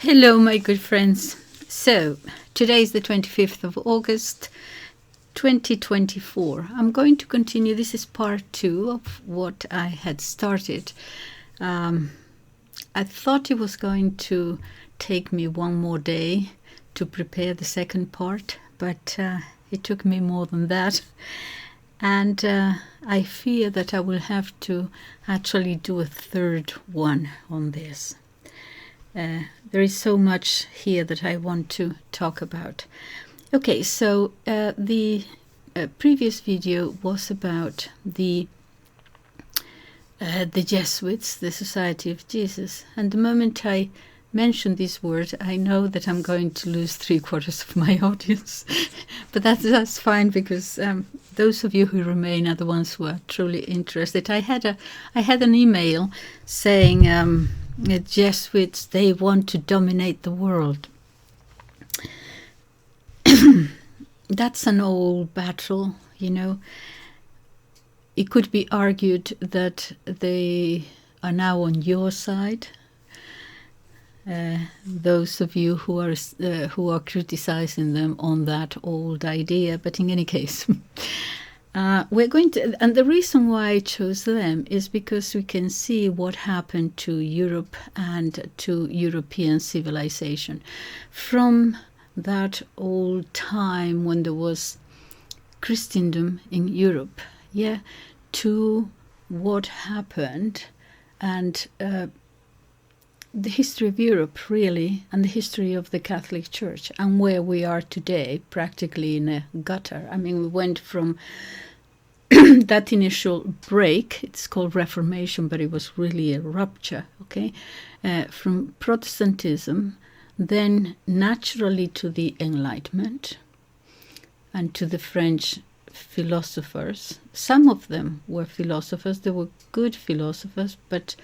Hello, my good friends. So, today is the 25th of August, 2024. I'm going to continue. This is part 2 of what I had started. I thought it was going to take me one more day to prepare the second part, but it took me more than that. And I fear that I will have to actually do a third one on this. There is so much here that I want to talk about. Okay, so the previous video was about the Jesuits, the Society of Jesus. And the moment I mention this word, I know that I'm going to lose 3/4 of my audience. But that's fine, because those of you who remain are the ones who are truly interested. I had an email saying the Jesuits, they want to dominate the world. That's an old battle, you know. It could be argued that they are now on your side. Those of you who are criticizing them on that old idea, but in any case, we're going to, and the reason why I chose them is because we can see what happened to Europe and to European civilization from that old time when there was Christendom in Europe, to what happened, and the history of Europe, really, and the history of the Catholic Church, and where we are today, practically in a gutter. I mean, we went from that initial break, it's called Reformation, but it was really a rupture, okay? From Protestantism, then naturally to the Enlightenment, and to the French philosophers. Some of them were philosophers, they were good philosophers, but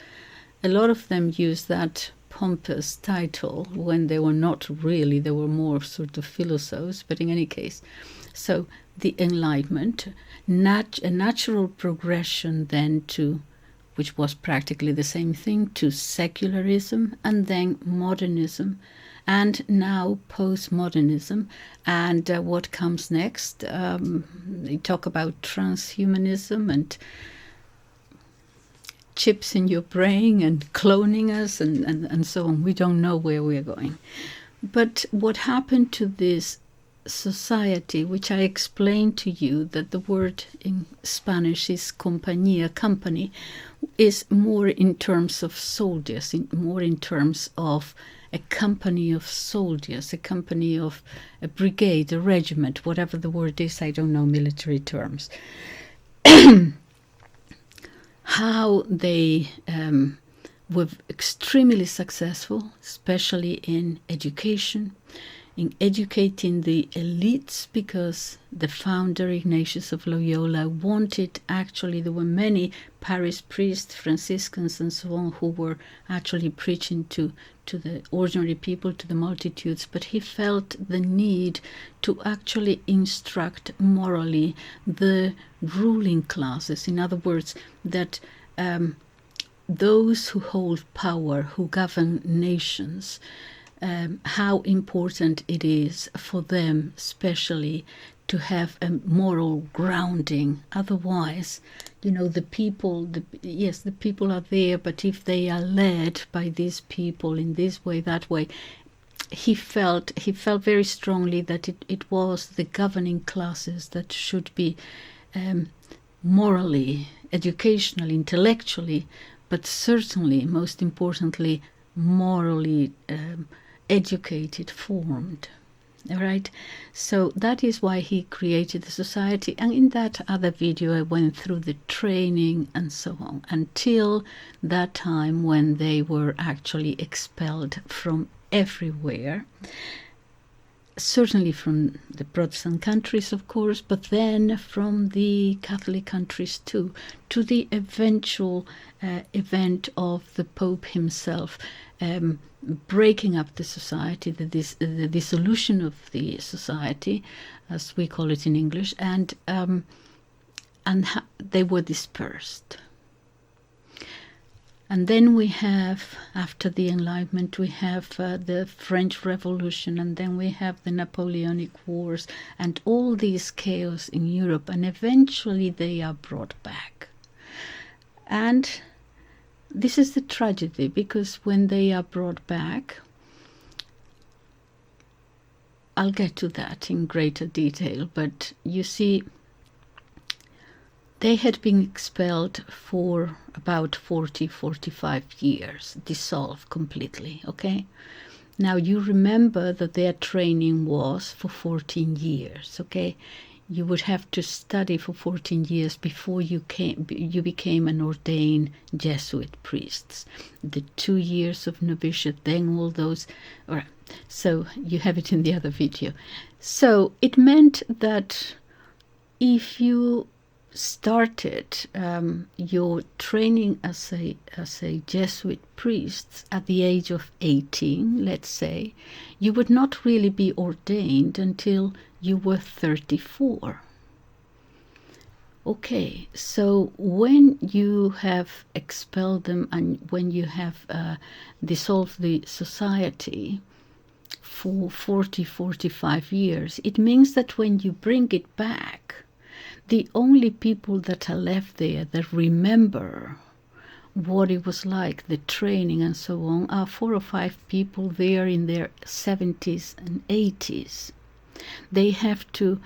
a lot of them used that pompous title when they were not really, they were more sort of philosophers, but in any case. So the Enlightenment, a natural progression then to, which was practically the same thing, to secularism, and then modernism, and now postmodernism. And what comes next? They talk about transhumanism and chips in your brain and cloning us and so on. We don't know where we're going. But what happened to this society, which I explained to you, that the word in Spanish is compañía, company, is more in terms of soldiers, more in terms of a company of soldiers, a company of a brigade, a regiment, whatever the word is, I don't know military terms. How they were extremely successful, especially in education, in educating the elites, because the founder, Ignatius of Loyola, wanted, actually, there were many Paris priests, Franciscans, and so on, who were actually preaching to the ordinary people, to the multitudes, but he felt the need to actually instruct morally the ruling classes. In other words, that those who hold power, who govern nations, how important it is for them, especially, to have a moral grounding. Otherwise, you know, the people are there, but if they are led by these people in this way, that way, he felt very strongly that it was the governing classes that should be morally, educationally, intellectually, but certainly, most importantly, morally educated, formed. All right, so that is why he created the society. And in that other video, I went through the training and so on, until that time when they were actually expelled from everywhere. Certainly from the Protestant countries, of course, but then from the Catholic countries too, to the eventual event of the Pope himself breaking up the society, the dissolution of the society, as we call it in English, and they were dispersed. And then we have, after the Enlightenment, we have the French Revolution, and then we have the Napoleonic Wars, and all these chaos in Europe, and eventually they are brought back. And this is the tragedy, because when they are brought back, I'll get to that in greater detail, but you see, they had been expelled for about 45 years, dissolved completely, okay? Now you remember that their training was for 14 years, okay? You would have to study for 14 years before you became an ordained Jesuit priest. The 2 years of novitiate, then all those, all right. So you have it in the other video. So it meant that if you started your training as a Jesuit priest at the age of 18, let's say, you would not really be ordained until you were 34. Okay, so when you have expelled them and when you have dissolved the society for 45 years, it means that when you bring it back, the only people that are left there that remember what it was like, the training and so on, are 4 or 5 people there in their 70s and 80s. They have to,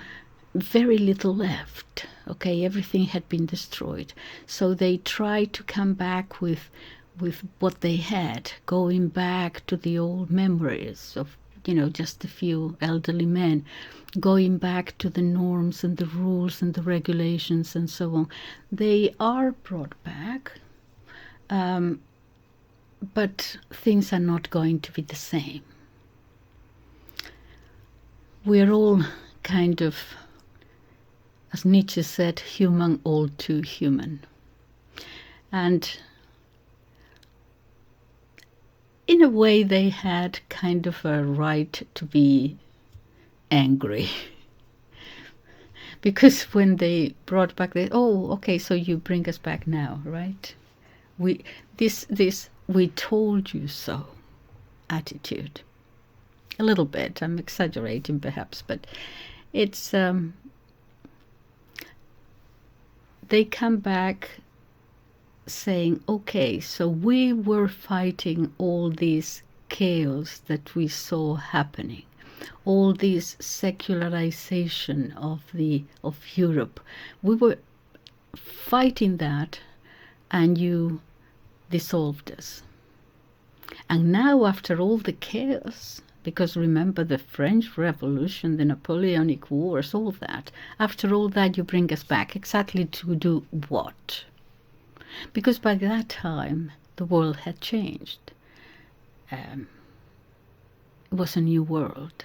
very little left, okay, everything had been destroyed. So they try to come back with what they had, going back to the old memories of, just a few elderly men, going back to the norms and the rules and the regulations and so on. They are brought back, but things are not going to be the same. We're all kind of, as Nietzsche said, human, all too human. And in a way, they had kind of a right to be angry. Because when they brought back okay, so you bring us back now, right? We told you so attitude. A little bit, I'm exaggerating perhaps, but it's they come back saying, okay, so we were fighting all these chaos that we saw happening, all this secularization of Europe. We were fighting that, and you dissolved us. And now, after all the chaos, because remember the French Revolution, the Napoleonic Wars, all that, after all that you bring us back exactly to do what? Because by that time the world had changed. It was a new world.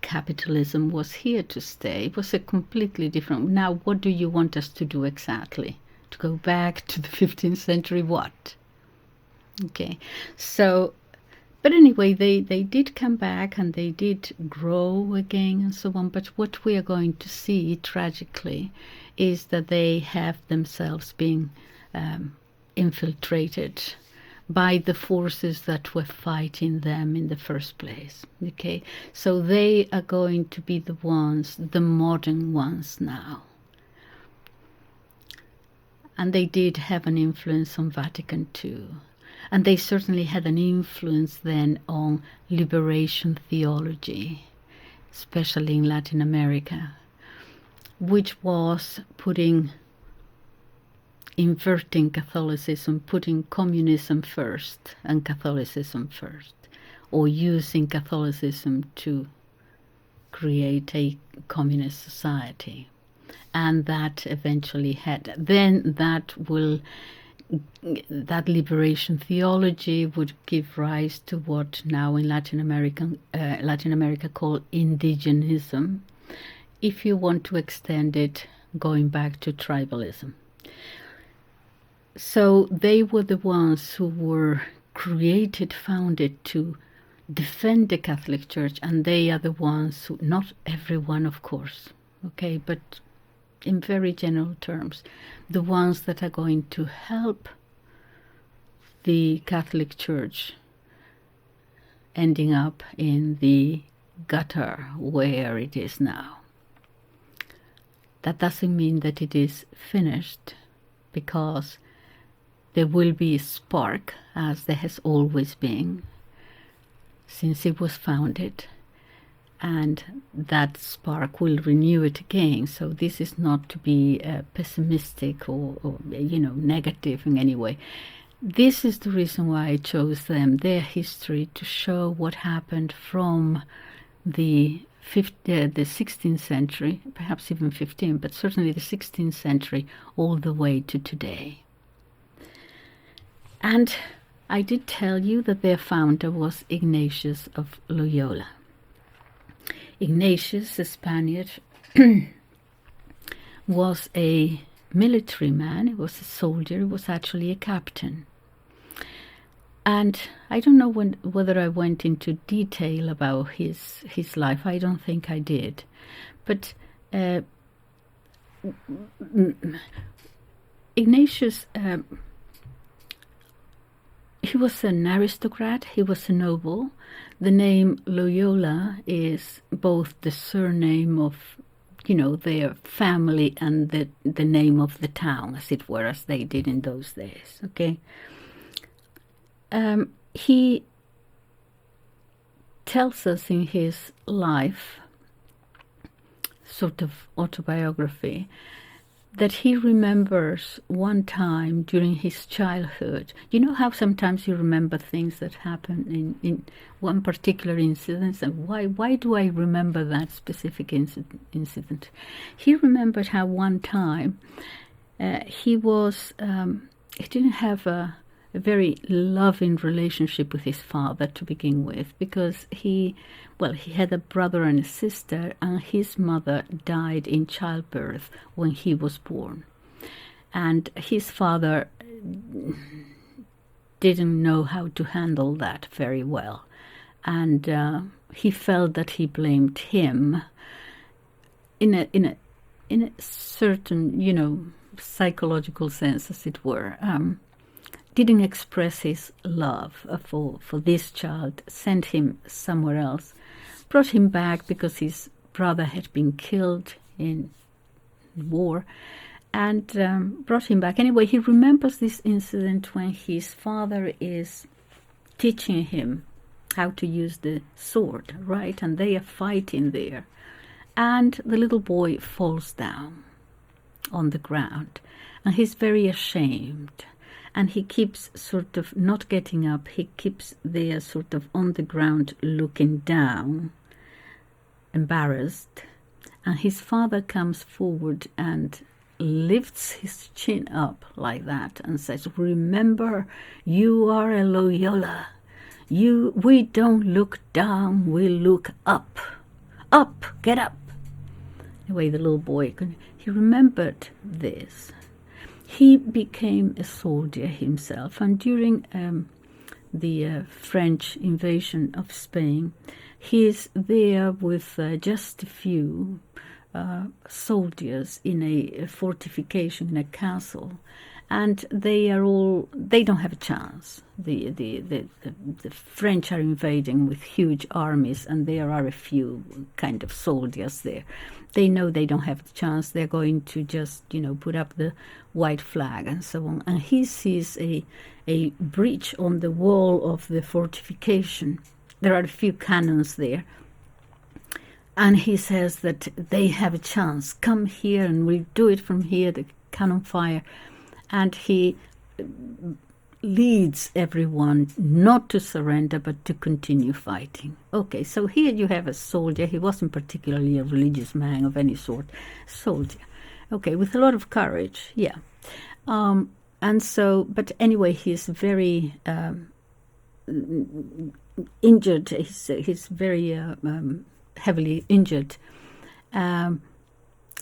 Capitalism was here to stay. It was a completely different. Now what do you want us to do exactly? To go back to the 15th century what? Okay, so but anyway, they did come back and they did grow again and so on. But what we are going to see tragically is that they have themselves been infiltrated by the forces that were fighting them in the first place. Okay, so they are going to be the ones, the modern ones now. And they did have an influence on Vatican II. And they certainly had an influence then on liberation theology, especially in Latin America, which was inverting Catholicism, putting communism first and Catholicism first, or using Catholicism to create a communist society. And that eventually that liberation theology would give rise to what now in Latin America called indigenism, if you want to extend it, going back to tribalism. So they were the ones who were founded to defend the Catholic Church, and they are the ones who, not everyone of course, okay, but in very general terms, the ones that are going to help the Catholic Church ending up in the gutter where it is now. That doesn't mean that it is finished, because there will be a spark, as there has always been since it was founded, and that spark will renew it again. So this is not to be pessimistic or negative in any way. This is the reason why I chose them, their history, to show what happened from the 16th century, perhaps even 15th, but certainly the 16th century, all the way to today. And I did tell you that their founder was Ignatius of Loyola. Ignatius, the Spaniard, was a military man. He was a soldier. He was actually a captain. And I don't know whether I went into detail about his life. I don't think I did. But Ignatius, he was an aristocrat. He was a noble. The name Loyola is both the surname of, their family and the name of the town, as it were, as they did in those days. Okay. He tells us in his life, sort of autobiography, that he remembers one time during his childhood. You know how sometimes you remember things that happen in one particular incident, and why do I remember that specific incident? He remembered how one time he didn't have a very loving relationship with his father to begin with, because he had a brother and a sister, and his mother died in childbirth when he was born. And his father didn't know how to handle that very well. And he felt that he blamed him in a certain, psychological sense, as it were. Didn't express his love for this child, sent him somewhere else, brought him back because his brother had been killed in war, and brought him back. Anyway, he remembers this incident when his father is teaching him how to use the sword, right? And they are fighting there. And the little boy falls down on the ground, and he's very ashamed. And he keeps sort of not getting up. He keeps there sort of on the ground looking down, embarrassed. And his father comes forward and lifts his chin up like that and says, "Remember, you are a Loyola. We don't look down, we look up. Up, get up." Anyway, the little boy, he remembered this. He became a soldier himself, and during the French invasion of Spain, he is there with just a few soldiers in a fortification, in a castle, and they don't have a chance. The French are invading with huge armies, and there are a few kind of soldiers there. They know they don't have the chance. They're going to just, put up the white flag and so on. And he sees a breach on the wall of the fortification. There are a few cannons there. And he says that they have a chance. Come here and we'll do it from here, the cannon fire. And he leads everyone not to surrender, but to continue fighting. Okay, so here you have a soldier. He wasn't particularly a religious man of any sort. Soldier. Okay, with a lot of courage, yeah. And so, but anyway, he's very injured. He's very heavily injured.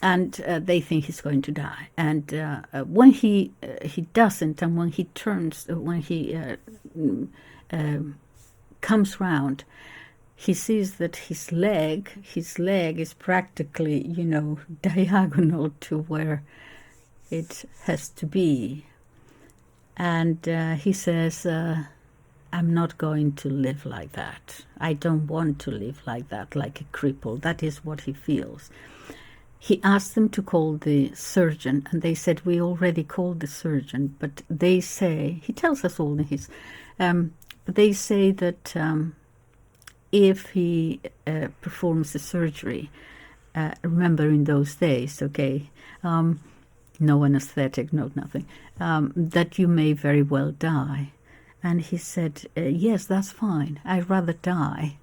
And they think he's going to die. And when he doesn't, and when he turns, when he comes round, he sees that his leg is practically, diagonal to where it has to be. And he says, I'm not going to live like that. I don't want to live like that, like a cripple. That is what he feels. He asked them to call the surgeon, and they said, we already called the surgeon, but they say, he tells us all in his, they say that if he performs the surgery, remember in those days, okay, no anesthetic, no nothing, that you may very well die. And he said, yes, that's fine. I'd rather die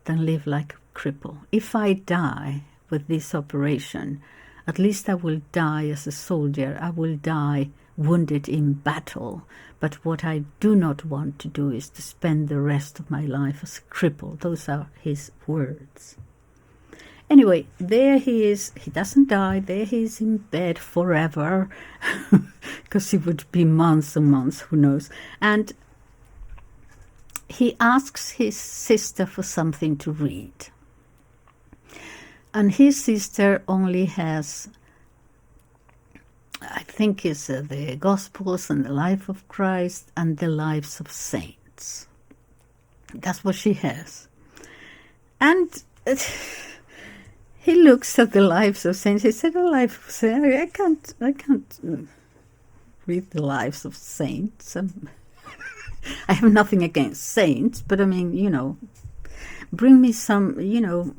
than live like a cripple. If I die with this operation, at least I will die as a soldier. I will die wounded in battle. But what I do not want to do is to spend the rest of my life as a cripple. Those are his words. Anyway, there he is. He doesn't die. There he is in bed forever, because it would be months and months, who knows. And he asks his sister for something to read. And his sister only has, I think it's the Gospels and the life of Christ and the lives of saints. That's what she has. And he looks at the lives of saints. He said, the life of saints, I can't read the lives of saints. I have nothing against saints, but I mean, you know, bring me some, you know,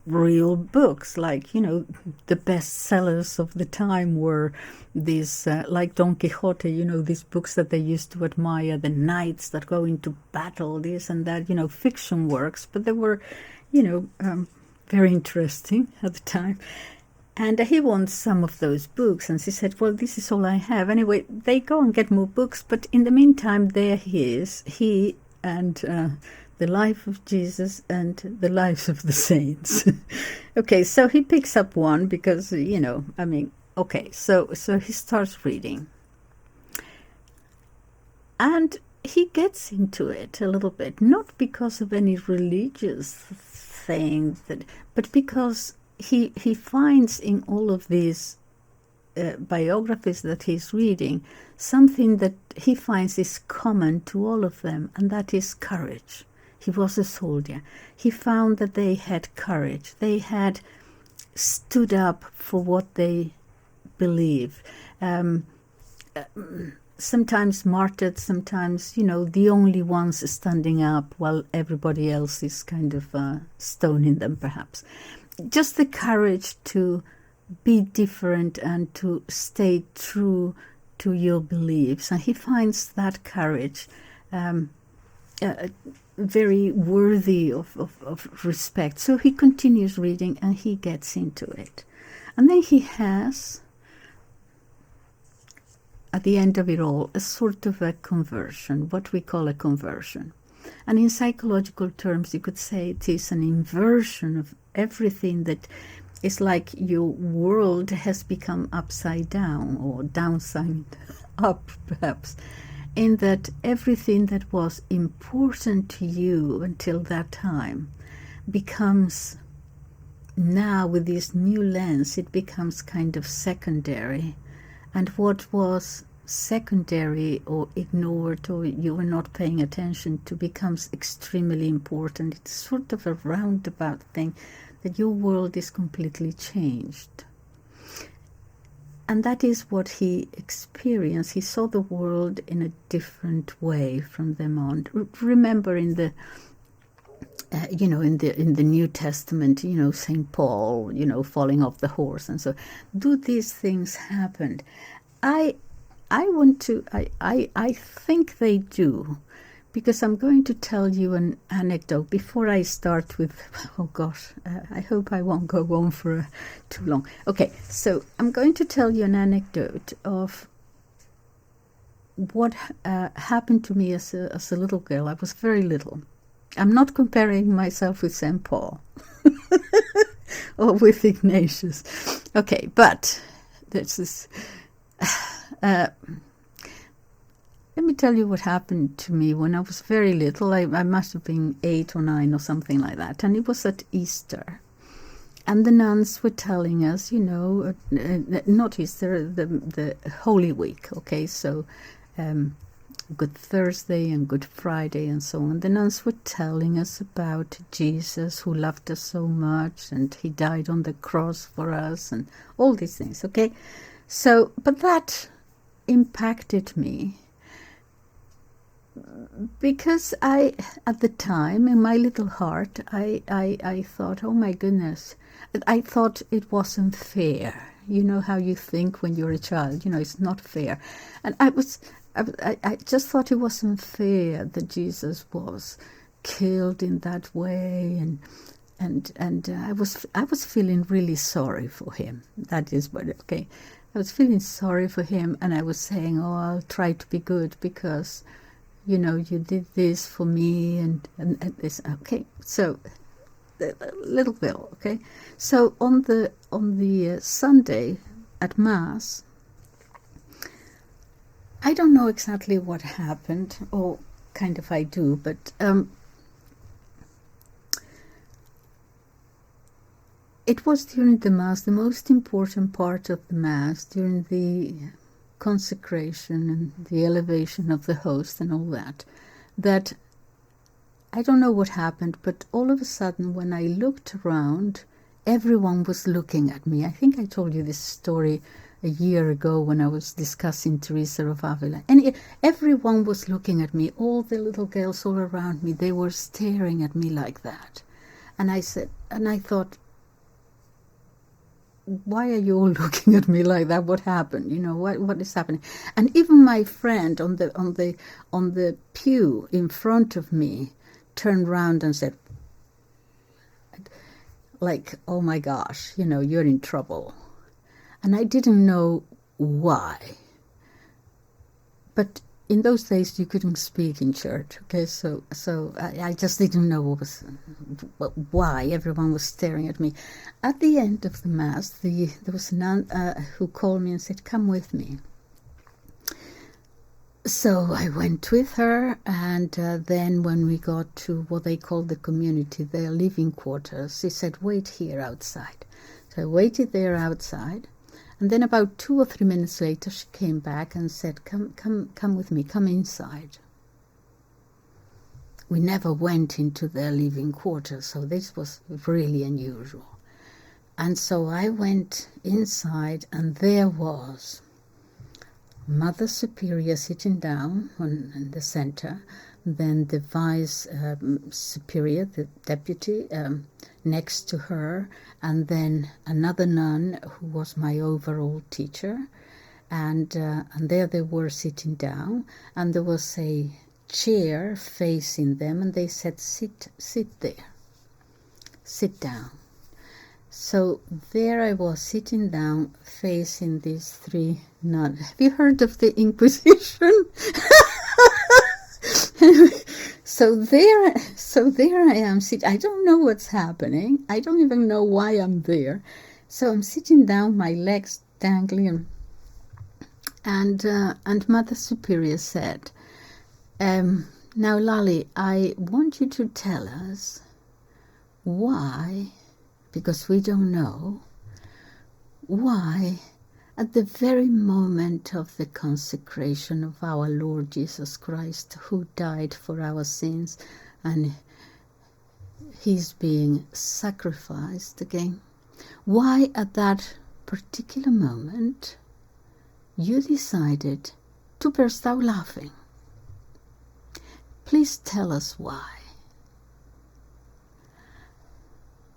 real books, like, you know, the bestsellers of the time were these, like Don Quixote, you know, these books that they used to admire, the knights that go into battle, this and that, you know, fiction works, but they were, you know, very interesting at the time. And he wants some of those books, and she said, well, this is all I have. Anyway, they go and get more books, but in the meantime, there he is, he and the life of Jesus and the lives of the saints. Okay, so he picks up one because, you know, I mean, okay, so he starts reading. And he gets into it a little bit, not because of any religious thing, but because he finds in all of these biographies that he's reading something that he finds is common to all of them, and that is courage. He was a soldier. He found that they had courage. They had stood up for what they believe. Sometimes martyred, sometimes, you know, the only ones standing up while everybody else is kind of stoning them, perhaps. Just the courage to be different and to stay true to your beliefs. And he finds that courage very worthy of respect. So he continues reading and he gets into it. And then he has, at the end of it all, a sort of a conversion, what we call a conversion. And in psychological terms, you could say it is an inversion of everything that is like your world has become upside down or downside up, perhaps, in that everything that was important to you until that time becomes now, with this new lens, it becomes kind of secondary. And what was secondary or ignored or you were not paying attention to becomes extremely important. It's sort of a roundabout thing that your world is completely changed. And that is what he experienced. He saw the world in a different way from then on. Remember in the in the New Testament, Saint Paul, falling off the horse, and so do these things happen? I think they do, because I'm going to tell you an anecdote before I start with, oh gosh, I hope I won't go on for too long. Okay, so I'm going to tell you an anecdote of what happened to me as a little girl. I was very little. I'm not comparing myself with St. Paul or with Ignatius. Okay, but this is... let me tell you what happened to me when I was very little. I must have been 8 or 9 or something like that. And it was at Easter. And the nuns were telling us, not Easter, the Holy Week. Okay, so Good Thursday and Good Friday and so on. The nuns were telling us about Jesus, who loved us so much, and he died on the cross for us, and all these things, okay? So, but that impacted me, because at the time, in my little heart, I thought, oh my goodness, I thought it wasn't fair. You know how you think when you're a child, it's not fair. And I just thought it wasn't fair that Jesus was killed in that way, and I was feeling really sorry for him. That is what, okay. I was feeling sorry for him, and I was saying, oh, I'll try to be good because, you did this for me, and this. Okay, so little Bill. Okay, so on the Sunday at Mass, I don't know exactly what happened, or kind of I do, but it was during the Mass, the most important part of the Mass, during the consecration and the elevation of the host and all that I don't know what happened, but all of a sudden when I looked around, everyone was looking at me. I think I told you this story a year ago when I was discussing Teresa of Avila. And everyone was looking at me. All the little girls all around me, they were staring at me like that. And I thought, why are you all looking at me like that? What happened? What is happening? And even my friend on the pew in front of me turned round and said, like, oh my gosh, you're in trouble. And I didn't know why. But in those days you couldn't speak in church, okay? So I just didn't know why everyone was staring at me. At the end of the Mass, there was a nun who called me and said, come with me. So I went with her, and then when we got to what they call the community, their living quarters, she said, wait here outside. So I waited there outside, and then about 2 or 3 minutes later she came back and said, come with me, come inside. We never went into their living quarters, so this was really unusual. And so I went inside, and there was Mother Superior sitting down in the center, then the Vice Superior, the deputy, next to her, and then another nun who was my overall teacher, and there they were sitting down, and there was a chair facing them, and they said, sit there, sit down. So there I was sitting down facing these 3 nuns. Have you heard of the Inquisition? So there I am sitting. I don't know what's happening. I don't even know why I'm there. So I'm sitting down, my legs dangling, and Mother Superior said, now Lali, I want you to tell us why, because we don't know, why at the very moment of the consecration of our Lord Jesus Christ, who died for our sins, and he's being sacrificed again, why at that particular moment you decided to burst out laughing? Please tell us why.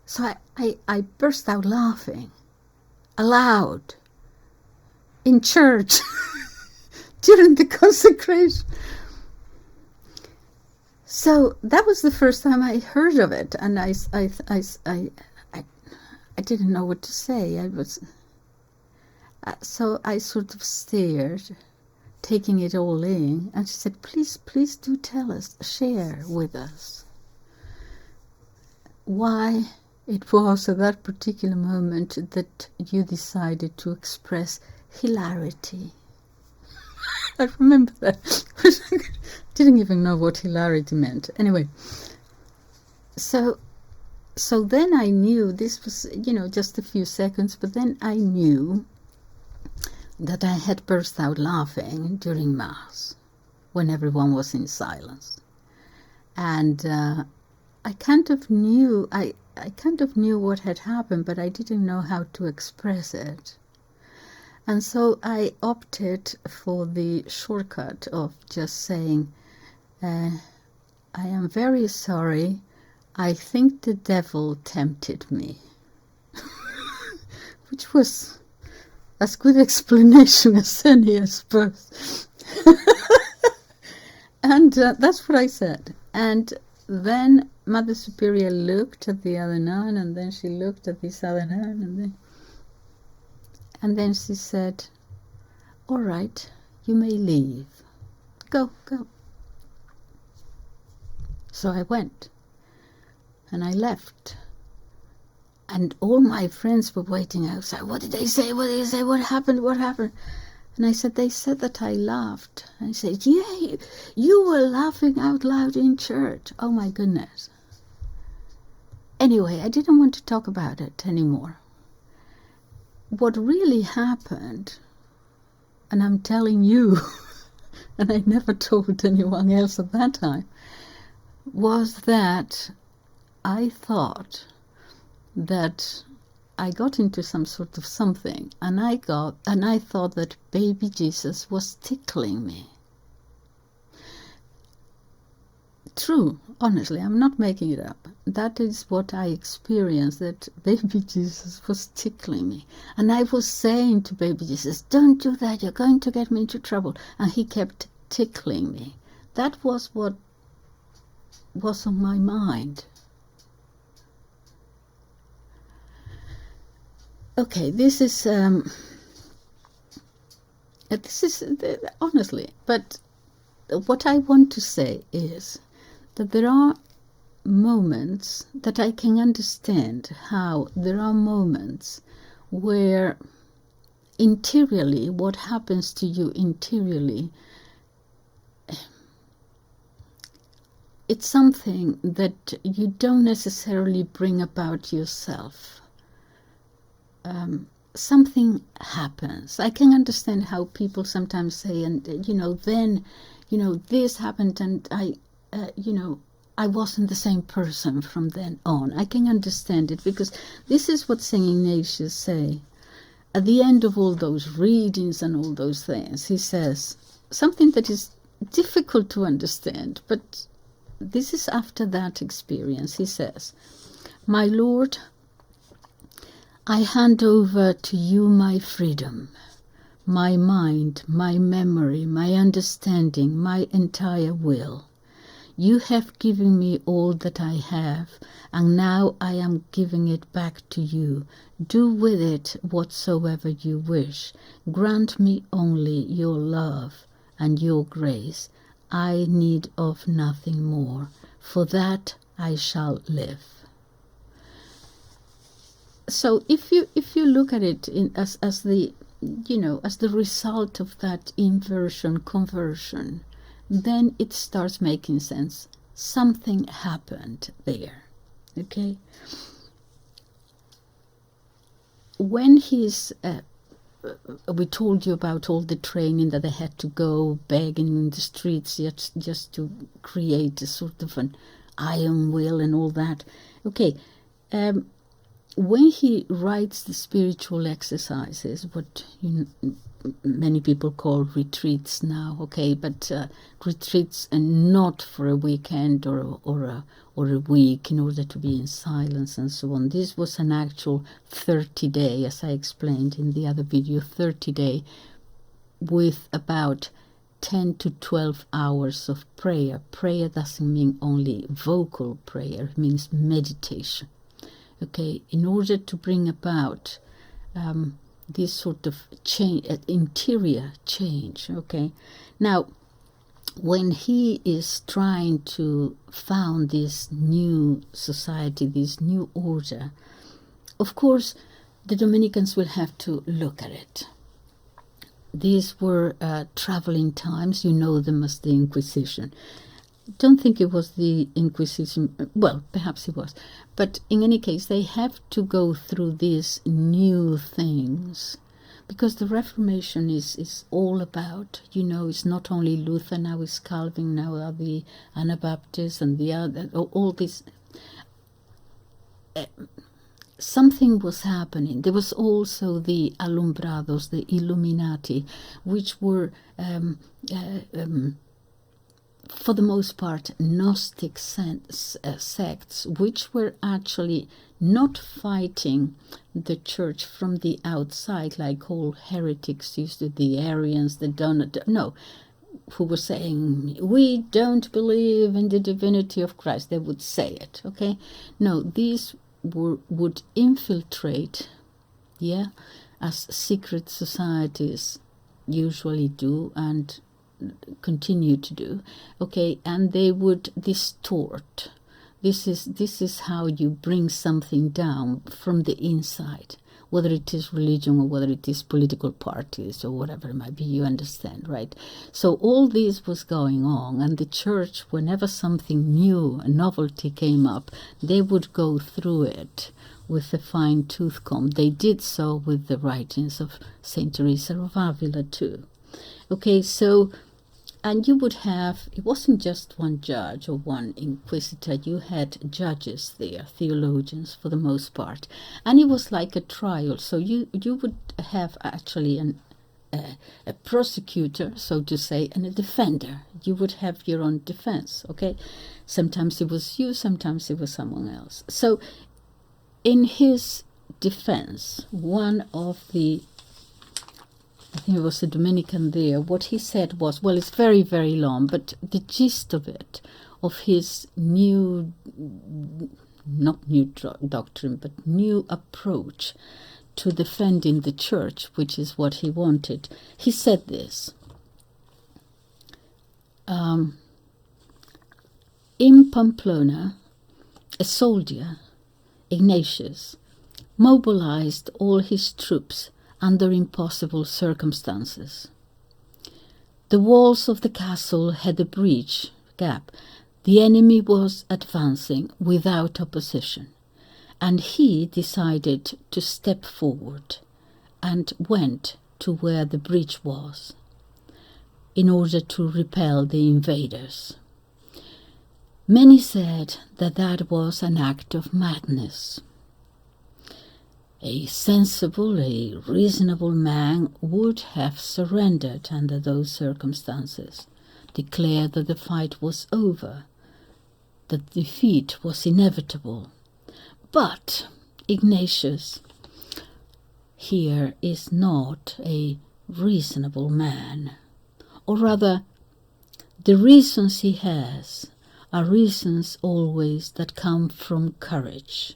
So I burst out laughing aloud in church during the consecration. So that was the first time I heard of it, and I didn't know what to say. So I sort of stared, taking it all in, and she said, please do tell us, share with us why it was at that particular moment that you decided to express hilarity. I remember that. Didn't even know what hilarity meant. Anyway, so then I knew, this was, just a few seconds, but then I knew that I had burst out laughing during Mass when everyone was in silence. And I kind of knew what had happened, but I didn't know how to express it. And so I opted for the shortcut of just saying, I am very sorry. I think the devil tempted me. Which was as good explanation as any, I suppose. And that's what I said. And then Mother Superior looked at the other nun, and then she looked at this other nun, and then she said, all right, you may leave. Go. So I went, and I left. And all my friends were waiting outside. What did they say? What happened? And I said, they said that I laughed. And I said, yeah, you were laughing out loud in church. Oh my goodness. Anyway, I didn't want to talk about it anymore. What really happened, and I'm telling you, and I never told anyone else at that time, was that I thought that I got into some sort of something, and I thought that baby Jesus was tickling me. True, honestly, I'm not making it up. That is what I experienced, that baby Jesus was tickling me. And I was saying to baby Jesus, don't do that, you're going to get me into trouble. And he kept tickling me. That was what was on my mind. Okay, this is honestly, but what I want to say is that there are moments that I can understand how there are moments where interiorly, what happens to you interiorly, it's something that you don't necessarily bring about yourself. Something happens. I can understand how people sometimes say, and then, this happened, and I wasn't the same person from then on. I can understand it, because this is what St. Ignatius say. At the end of all those readings and all those things, he says something that is difficult to understand, but this is after that experience. He says, my Lord, I hand over to you my freedom, my mind, my memory, my understanding, my entire will. You have given me all that I have, and now I am giving it back to you. Do with it whatsoever you wish. Grant me only your love and your grace. I need of nothing more. For that I shall live. So if you look at it as the result of that conversion, then it starts making sense. Something happened there. Okay. When we told you about all the training that they had to go begging in the streets just to create a sort of an iron will and all that. Okay. When he writes the spiritual exercises, what many people call retreats now, okay, but retreats and not for a weekend or a week in order to be in silence and so on. This was an actual 30-day, as I explained in the other video, 30-day with about 10 to 12 hours of prayer. Prayer doesn't mean only vocal prayer, it means meditation. Okay, in order to bring about this sort of change, interior change. Okay, now when he is trying to found this new society, this new order, of course, the Dominicans will have to look at it. These were traveling times. You know them as the Inquisition. Don't think it was the Inquisition. Well, perhaps it was. But in any case, they have to go through these new things because the Reformation is all about, it's not only Luther, now it's Calvin, now are the Anabaptists and the other, all this. Something was happening. There was also the Alumbrados, the Illuminati, which were for the most part Gnostic sects, which were actually not fighting the church from the outside, like all heretics used to, the Arians, the who were saying, we don't believe in the divinity of Christ. They would say it, okay? No, these would infiltrate, as secret societies usually do and continue to do, okay, and they would distort. This is how you bring something down from the inside, whether it is religion or whether it is political parties or whatever it might be, you understand, right? So all this was going on, and the church, whenever something new, a novelty came up, they would go through it with a fine-tooth comb. They did so with the writings of Saint Teresa of Avila too. Okay, so, and you would have, it wasn't just one judge or one inquisitor, you had judges there, theologians for the most part, and it was like a trial. So you would have actually a prosecutor, so to say, and a defender. You would have your own defense, okay? Sometimes it was you, sometimes it was someone else. So in his defense, one of the, I think it was a Dominican there, what he said was, well, it's very, very long, but the gist of it, of his new, not new doctrine, but new approach to defending the church, which is what he wanted, he said this. In Pamplona, a soldier, Ignatius, mobilized all his troops under impossible circumstances. The walls of the castle had a gap. The enemy was advancing without opposition, and he decided to step forward and went to where the breach was in order to repel the invaders. Many said that that was an act of madness. A sensible, a reasonable man would have surrendered under those circumstances, declared that the fight was over, that defeat was inevitable. But Ignatius here is not a reasonable man, or rather, the reasons he has are reasons always that come from courage,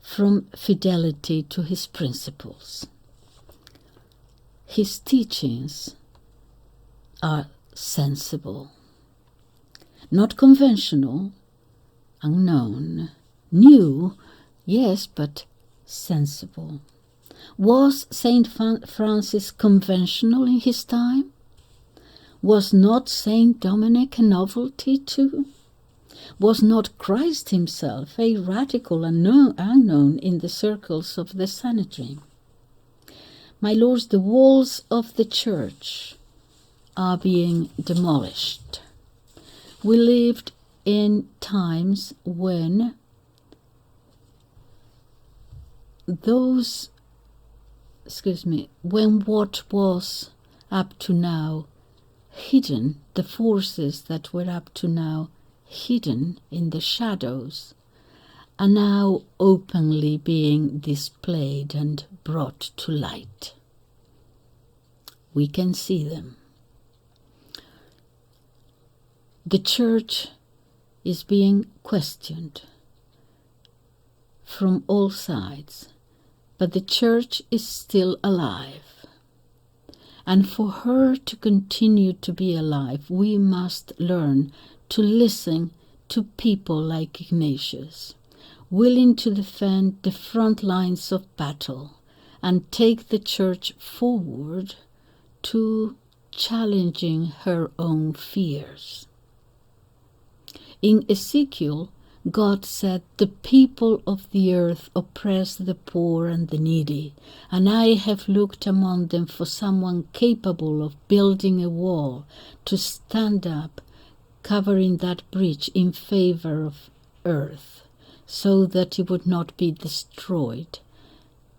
from fidelity to his principles. His teachings are sensible, not conventional, unknown, new, yes, but sensible. Was Saint Francis conventional in his time? Was not Saint Dominic a novelty too? Was not Christ himself a radical unknown in the circles of the Sanhedrin? My lords, the walls of the church are being demolished. We lived in times when when what was up to now hidden, the forces that were up to now hidden in the shadows, are now openly being displayed and brought to light. We can see them. The church is being questioned from all sides, but the church is still alive. And for her to continue to be alive, we must learn to listen to people like Ignatius, willing to defend the front lines of battle and take the church forward to challenging her own fears. In Ezekiel, God said, "The people of the earth oppress the poor and the needy, and I have looked among them for someone capable of building a wall to stand up, covering that breach in favor of earth, so that it would not be destroyed.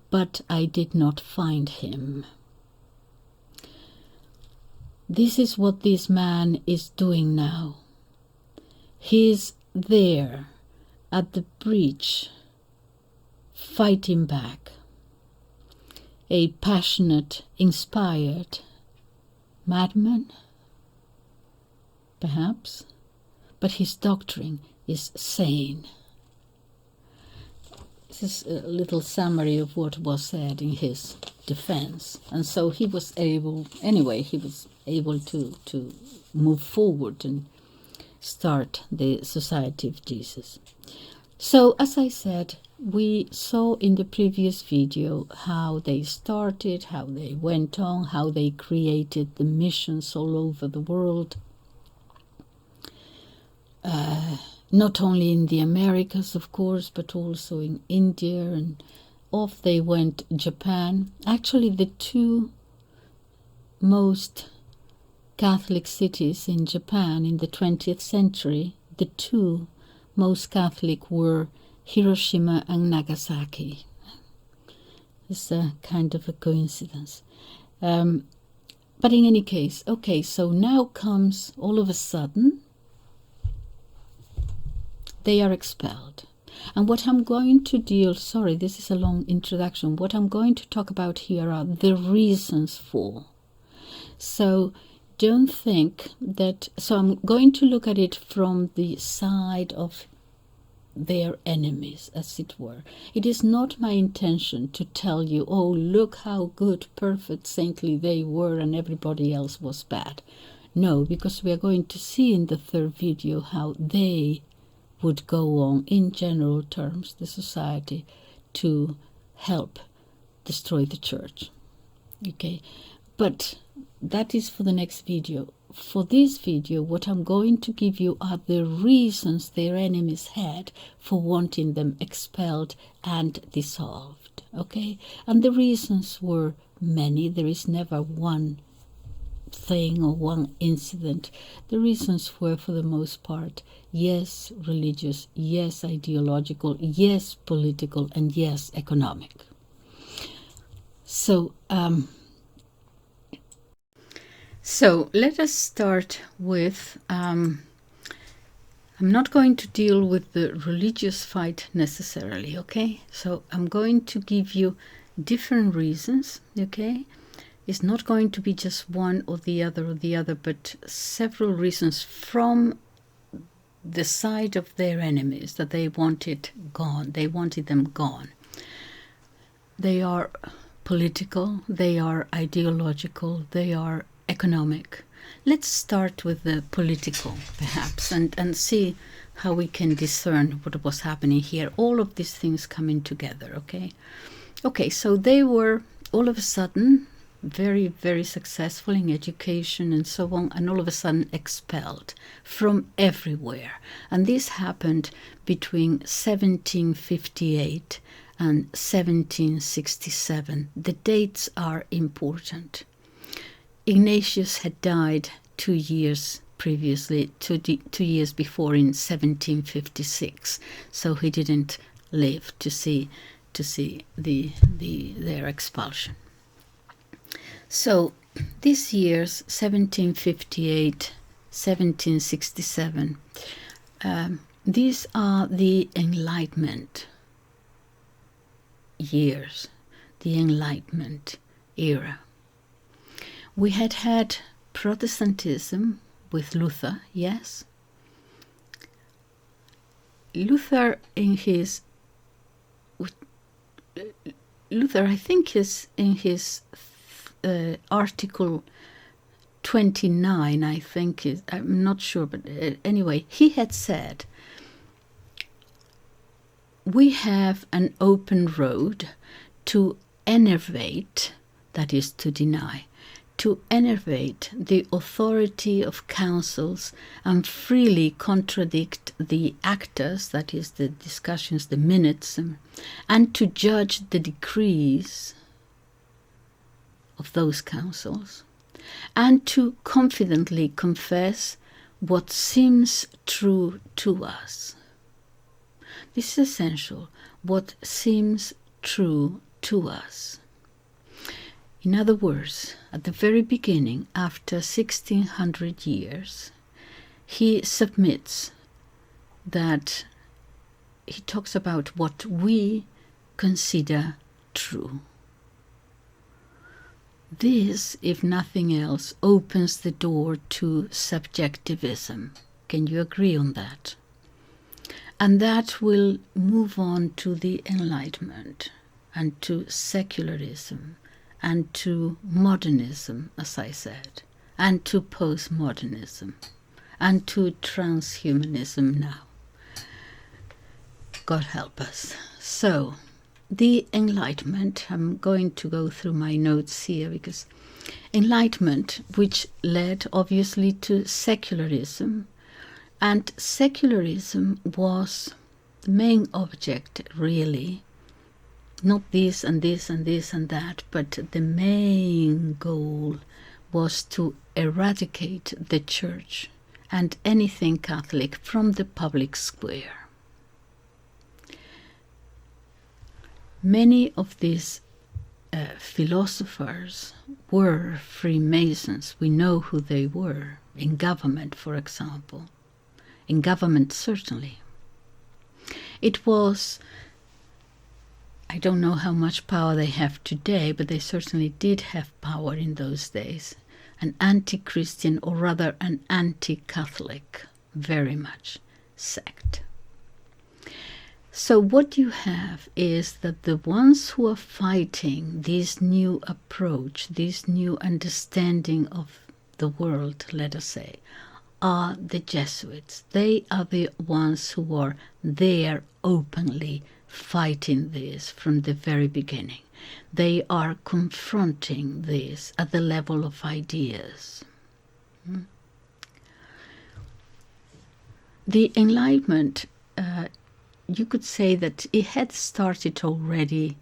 But I did not find him." This is what this man is doing now. He is there at the breach, fighting back. A passionate, inspired madman, perhaps, but his doctrine is sane. This is a little summary of what was said in his defense. And so he was able to move forward and start the Society of Jesus. So, as I said, we saw in the previous video how they started, how they went on, how they created the missions all over the world. Not only in the Americas, of course, but also in India, and off they went Japan. Actually, the two most Catholic cities in Japan in the 20th century, the two most Catholic were Hiroshima and Nagasaki. It's a kind of a coincidence. But in any case, okay, so now comes all of a sudden, they are expelled. And what I'm going to sorry, this is a long introduction. What I'm going to talk about here are the reasons for. So don't think that, so I'm going to look at it from the side of their enemies, as it were. It is not my intention to tell you, oh, look how good, perfect, saintly they were and everybody else was bad. No, because we are going to see in the third video how they would go on, in general terms, the society, to help destroy the church. Okay, but that is for the next video. For this video, what I'm going to give you are the reasons their enemies had for wanting them expelled and dissolved. Okay, and the reasons were many. There is never one thing or one incident. The reasons were, for the most part, yes, religious, yes, ideological, yes, political, and yes, economic. So let us start with, I'm not going to deal with the religious fight necessarily, okay? So I'm going to give you different reasons, okay? It's not going to be just one or the other, but several reasons from the side of their enemies that they wanted gone. They wanted them gone. They are political, they are ideological, they are economic. Let's start with the political, perhaps, and see how we can discern what was happening here. All of these things coming together, okay? Okay, so they were all of a sudden very, very successful in education and so on, and all of a sudden expelled from everywhere. And this happened between 1758 and 1767. The dates are important. Ignatius had died 2 years previously, 2 years before, in 1756, so he didn't live to see their expulsion. So these years, 1758, 1767, these are the Enlightenment years, the Enlightenment era. We had Protestantism with Luther, yes. Luther, I think, is in his Article 29, I think, I'm not sure, but anyway, he had said, we have an open road to enervate, that is to deny, to enervate the authority of councils and freely contradict the actors, that is, the discussions, the minutes, and to judge the decrees of those councils, and to confidently confess what seems true to us. This is essential, what seems true to us. In other words, at the very beginning, after 1600 years, he submits that he talks about what we consider true. This, if nothing else, opens the door to subjectivism. Can you agree on that? And that will move on to the Enlightenment and to secularism and to modernism, as I said, and to postmodernism and to transhumanism now. God help us. So, the Enlightenment, I'm going to go through my notes here because Enlightenment, which led obviously to secularism, and secularism was the main object really, not this and this and this and that, but the main goal was to eradicate the church and anything Catholic from the public square. Many of these philosophers were Freemasons. We know who they were, in government, for example. In government, certainly. It was, I don't know how much power they have today, but they certainly did have power in those days. An anti-Christian, or rather an anti-Catholic, very much, sect. So what you have is that the ones who are fighting this new approach, this new understanding of the world, let us say, are the Jesuits. They are the ones who are there openly fighting this from the very beginning. They are confronting this at the level of ideas. The Enlightenment, you could say that it had started already,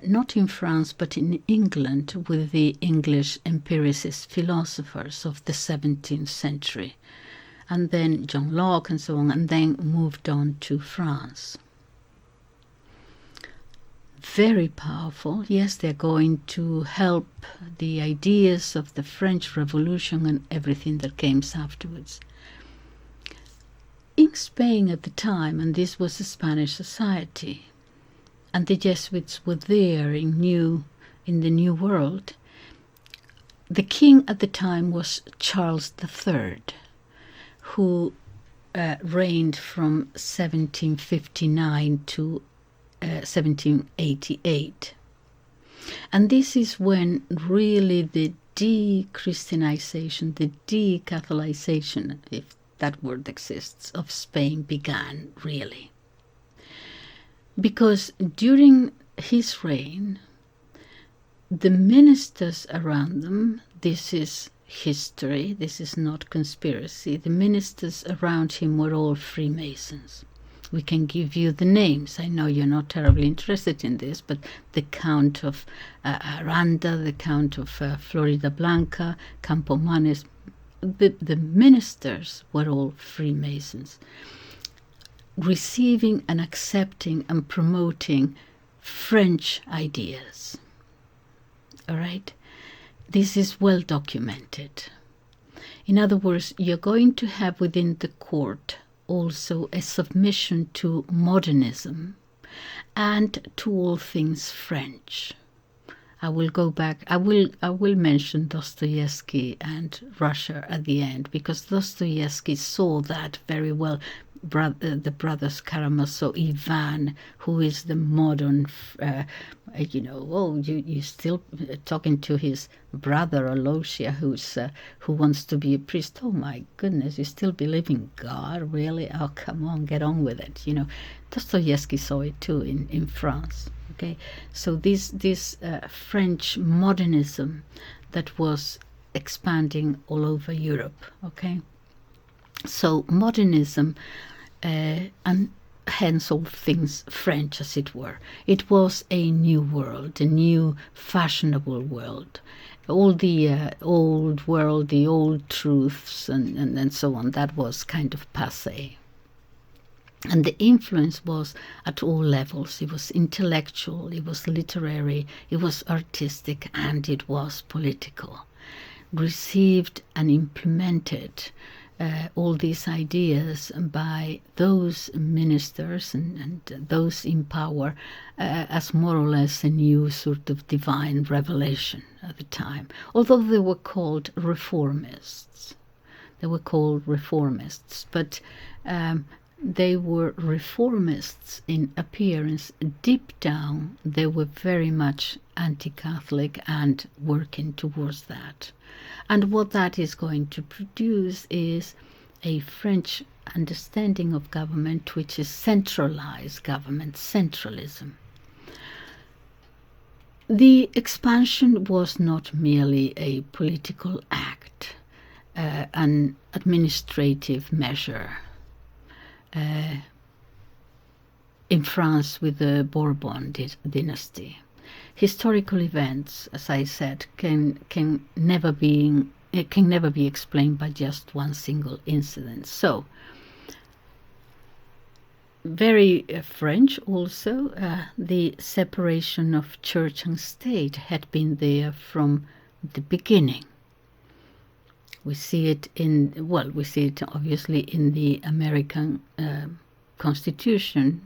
not in France, but in England, with the English empiricist philosophers of the 17th century, and then John Locke and so on, and then moved on to France. Very powerful. Yes, they're going to help the ideas of the French Revolution and everything that came afterwards. In Spain at the time, and this was a Spanish society, and the Jesuits were there in the New World, the king at the time was Charles III, who reigned from 1759 to 1788. And this is when really the de-Christianization, the de-Catholicization, if that word exists, of Spain began, really. Because during his reign, the ministers around them, this is history, this is not conspiracy, the ministers around him were all Freemasons. We can give you the names. I know you're not terribly interested in this, but the Count of Aranda, the Count of Florida Blanca, Campomanes, the ministers were all Freemasons, receiving and accepting and promoting French ideas. All right? This is well documented. In other words, you're going to have within the court also a submission to modernism and to all things French. I will go back. I will mention Dostoevsky and Russia at the end, because Dostoevsky saw that very well. The brothers Karamazov, Ivan, who is the modern, you still talking to his brother Aloysia, who wants to be a priest. Oh my goodness, you still believe in God, really? Oh, come on, get on with it. Dostoevsky saw it too in France. Okay, so this French modernism that was expanding all over Europe. Okay, so modernism, and hence all things French, as it were. It was a new world, a new fashionable world. All the old world, the old truths, and so on, that was kind of passé. And the influence was at all levels. It was intellectual, it was literary, it was artistic, and it was political. Received and implemented all these ideas by those ministers and those in power as more or less a new sort of divine revelation at the time. Although they were called reformists. They were called reformists, but they were reformists in appearance. Deep down, they were very much anti-Catholic and working towards that. And what that is going to produce is a French understanding of government, which is centralized government, centralism. The expansion was not merely a political act, an administrative measure. In France with the Bourbon dynasty. Historical events, as I said, can never be explained by just one single incident. So, very French also, the separation of church and state had been there from the beginning. We see it obviously in the American Constitution,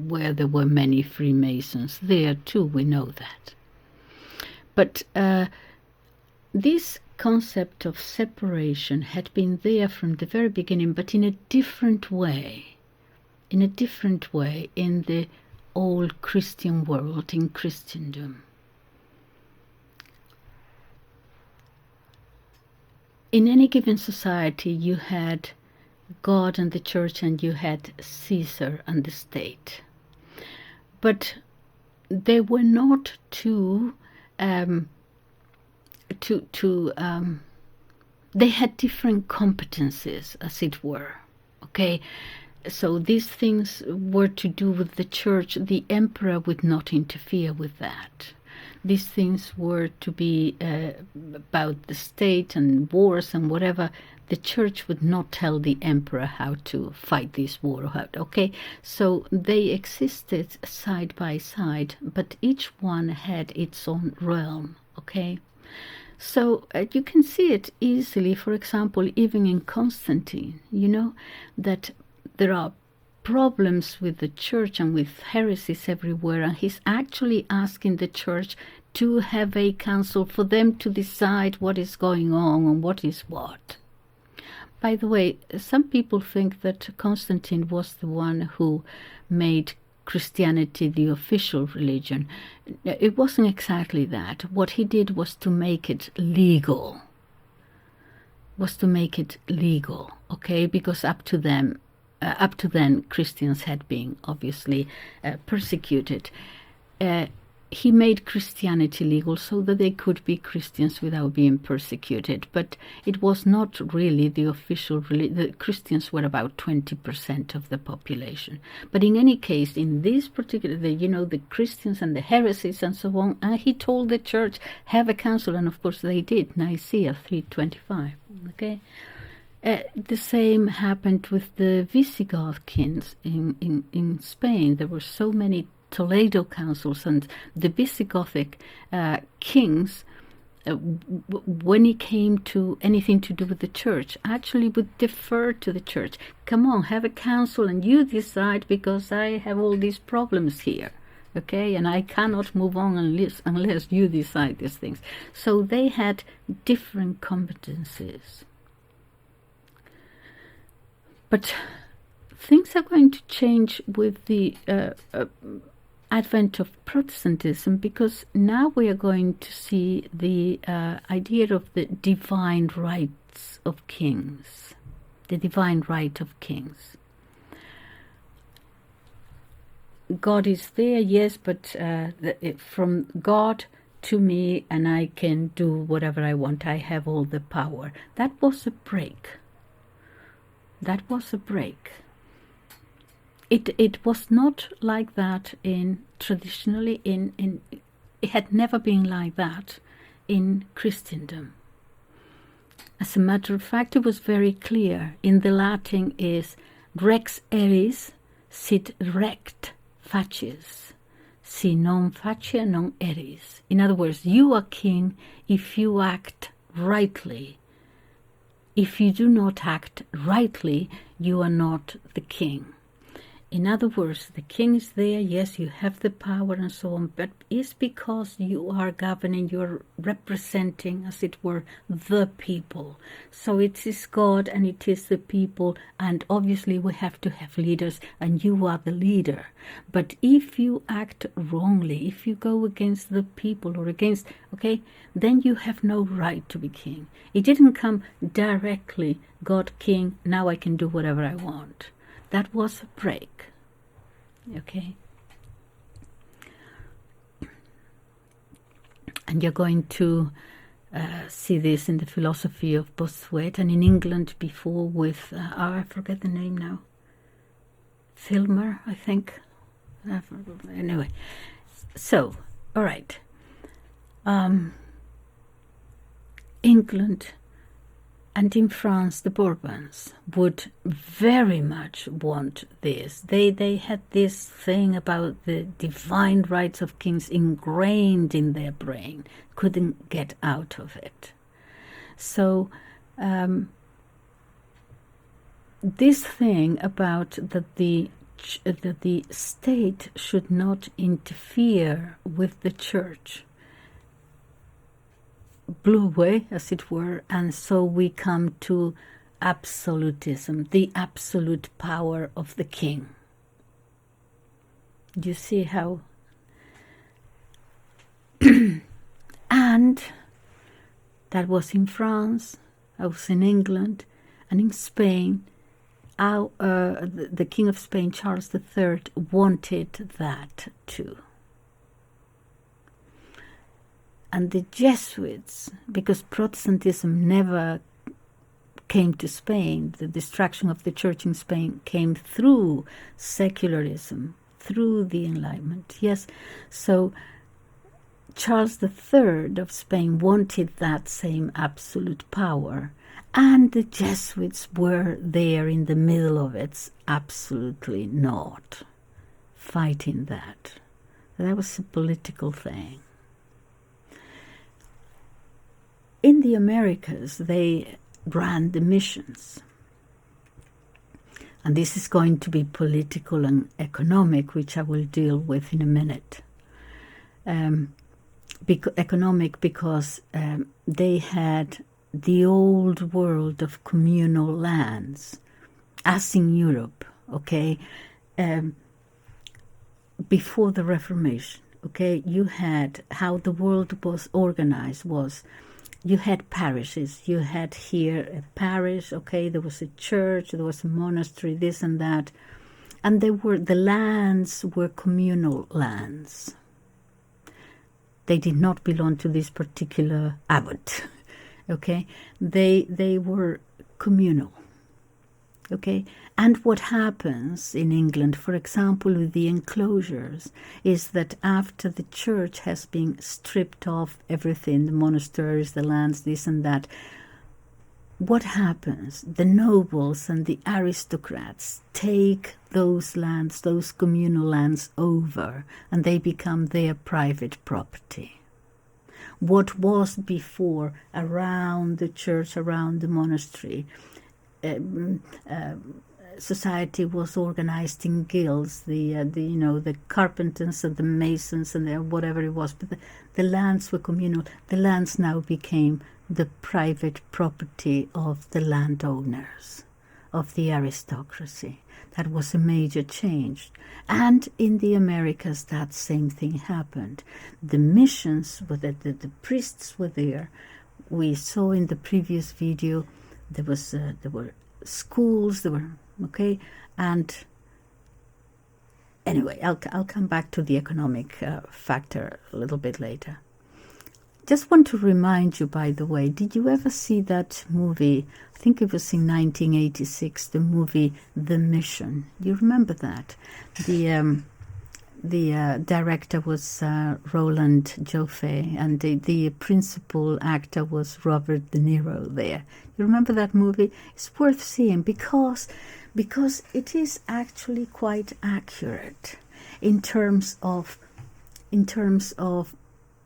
where there were many Freemasons. There too, we know that. But this concept of separation had been there from the very beginning, but in a different way. In the old Christian world, in Christendom. In any given society, you had God and the church, and you had Caesar and the state. But they were not they had different competencies, as it were. Okay, so these things were to do with the church. The emperor would not interfere with that. These things were to be about the state and wars and whatever. The church would not tell the emperor how to fight this war. Okay, so they existed side by side, but each one had its own realm. Okay, so you can see it easily. For example, even in Constantine, you know that there are problems with the church and with heresies everywhere, and he's actually asking the church to have a council for them to decide what is going on and what is what. By the way, some people think that Constantine was the one who made Christianity the official religion. It wasn't exactly that. What he did was to make it legal. Okay, because up to then Christians had been obviously persecuted. He made Christianity legal so that they could be Christians without being persecuted. But it was not really the official religion. The Christians were about 20% of the population. But in any case, in this particular, the Christians and the heresies and so on, and he told the church, have a council, and of course they did, Nicaea 325. Okay. The same happened with the Visigoth kings in Spain. There were so many Toledo councils, and the Visigothic kings, when it came to anything to do with the church, actually would defer to the church. Come on, have a council and you decide, because I have all these problems here. Okay, and I cannot move on unless you decide these things. So they had different competencies. But things are going to change with the advent of Protestantism, because now we are going to see the idea of the divine rights of kings, the divine right of kings. God is there, yes, but from God to me and I can do whatever I want. I have all the power. That was a break. That was a break. It was not like that traditionally it had never been like that in Christendom. As a matter of fact, it was very clear. In the Latin is rex eris sit rect facies, si non facie non eris. In other words, you are king if you act rightly. If you do not act rightly, you are not the king. In other words, the king is there, yes, you have the power and so on, but it's because you are governing, you're representing, as it were, the people. So it is God and it is the people, and obviously we have to have leaders, and you are the leader. But if you act wrongly, if you go against the people or against, okay, then you have no right to be king. It didn't come directly, God king, now I can do whatever I want. That was a break, okay? And you're going to see this in the philosophy of Bossuet, and in England before with, I forget the name now, Filmer, I think. Anyway, so, all right. England and in France, the Bourbons would very much want this. They had this thing about the divine rights of kings ingrained in their brain, couldn't get out of it. So this thing about that the state should not interfere with the church blew away, as it were, and so we come to absolutism, the absolute power of the king. Do you see how? And that was in France, I was in England, and in Spain. The King of Spain, Charles III, wanted that too. And the Jesuits, because Protestantism never came to Spain, the destruction of the church in Spain came through secularism, through the Enlightenment. Yes, so Charles III of Spain wanted that same absolute power, and the Jesuits were there in the middle of it, absolutely not fighting that. That was a political thing. In the Americas, they ran the missions. And this is going to be political and economic, which I will deal with in a minute. Economic because they had the old world of communal lands, as in Europe, okay? Before the Reformation, okay? You had how the world was organized was you had parishes. You had here a parish, okay, there was a church, there was a monastery, this and that. And the lands were communal lands. They did not belong to this particular abbot, okay? They were communal, okay? And what happens in England, for example, with the enclosures, is that after the church has been stripped of everything, the monasteries, the lands, this and that, what happens? The nobles and the aristocrats take those lands, those communal lands over, and they become their private property. What was before around the church, around the monastery, society was organized in guilds, the carpenters and the masons and whatever it was, but the lands were communal. The lands now became the private property of the landowners, of the aristocracy. That was a major change. And in the Americas, that same thing happened. The missions, the priests were there. We saw in the previous video, there were schools, there were, okay, and anyway, I'll come back to the economic factor a little bit later. Just want to remind you, by the way, did you ever see that movie? I think it was in 1986, the movie The Mission. Do you remember that? The director was Roland Joffé, and the principal actor was Robert De Niro there. You remember that movie? It's worth seeing because it is actually quite accurate in terms of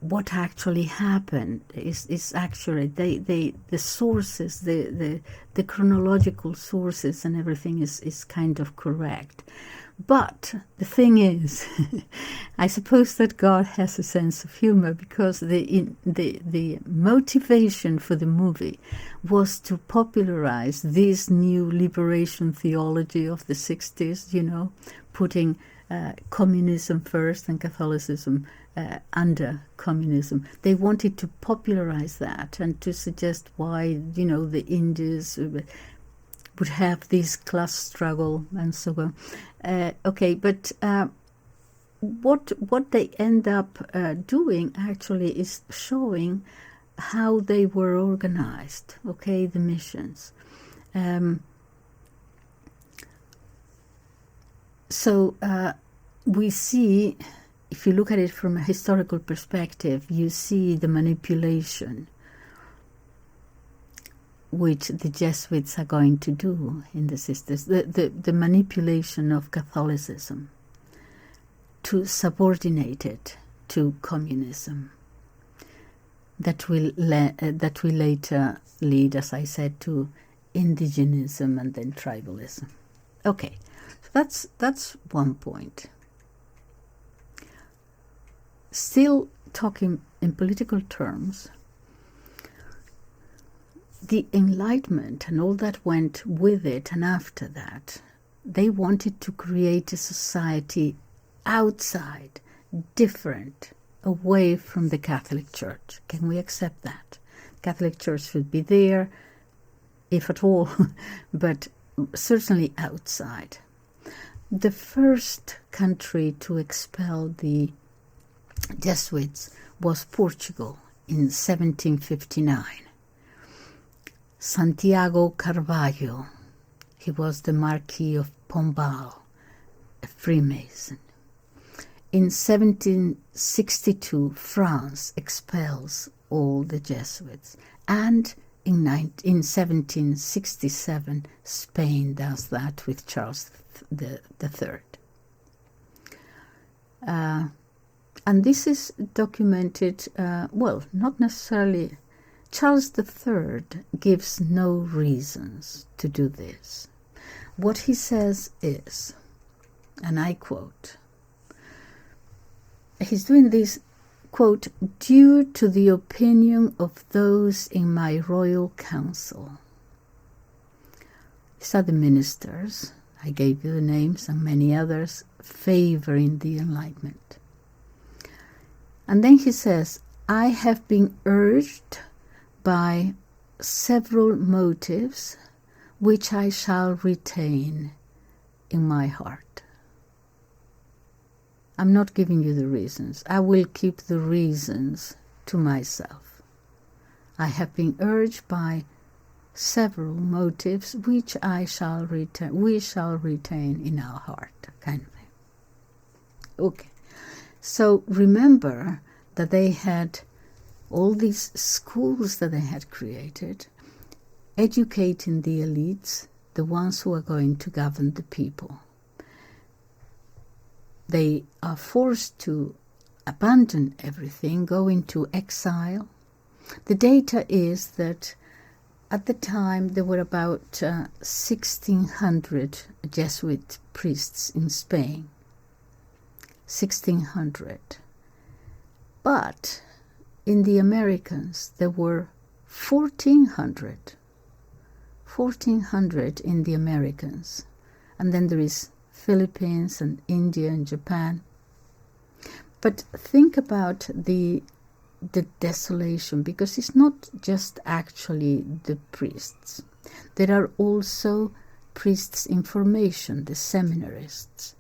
what actually happened. Is accurate. The sources, the chronological sources and everything is kind of correct. But the thing is, I suppose that God has a sense of humor, because the motivation for the movie was to popularize this new liberation theology of the 60s, you know, putting communism first and Catholicism under communism. They wanted to popularize that and to suggest why, you know, the Indians would have this class struggle and so on. But what they end up doing actually is showing how they were organized. Okay, the missions. We see, if you look at it from a historical perspective, you see the manipulation which the Jesuits are going to do in the sisters, the manipulation of Catholicism to subordinate it to communism. That will later lead, as I said, to indigenism and then tribalism. Okay, so that's one point. Still talking in political terms, the Enlightenment and all that went with it, and after that, they wanted to create a society outside, different, away from the Catholic Church. Can we accept that? Catholic Church should be there, if at all, but certainly outside. The first country to expel the Jesuits was Portugal in 1759. Santiago Carvalho, he was the Marquis of Pombal, a Freemason. In 1762, France expels all the Jesuits, and in 1767, Spain does that with Charles III. And this is documented, not necessarily. Charles III gives no reasons to do this. What he says is, and I quote, he's doing this, quote, due to the opinion of those in my royal council. These are the ministers, I gave you the names, and many others favoring the Enlightenment. And then he says, I have been urged by several motives which I shall retain in my heart. I'm not giving you the reasons. I will keep the reasons to myself. I have been urged by several motives which we shall retain in our heart, kind of thing. Okay. So remember that they had all these schools that they had created, educating the elites, the ones who are going to govern the people. They are forced to abandon everything, go into exile. The data is that at the time there were about 1,600 Jesuit priests in Spain. 1,600. But in the Americans, there were 1,400. 1,400 in the Americans. And then there is Philippines and India and Japan. But think about the desolation, because it's not just actually the priests. There are also priests in formation, the seminarists.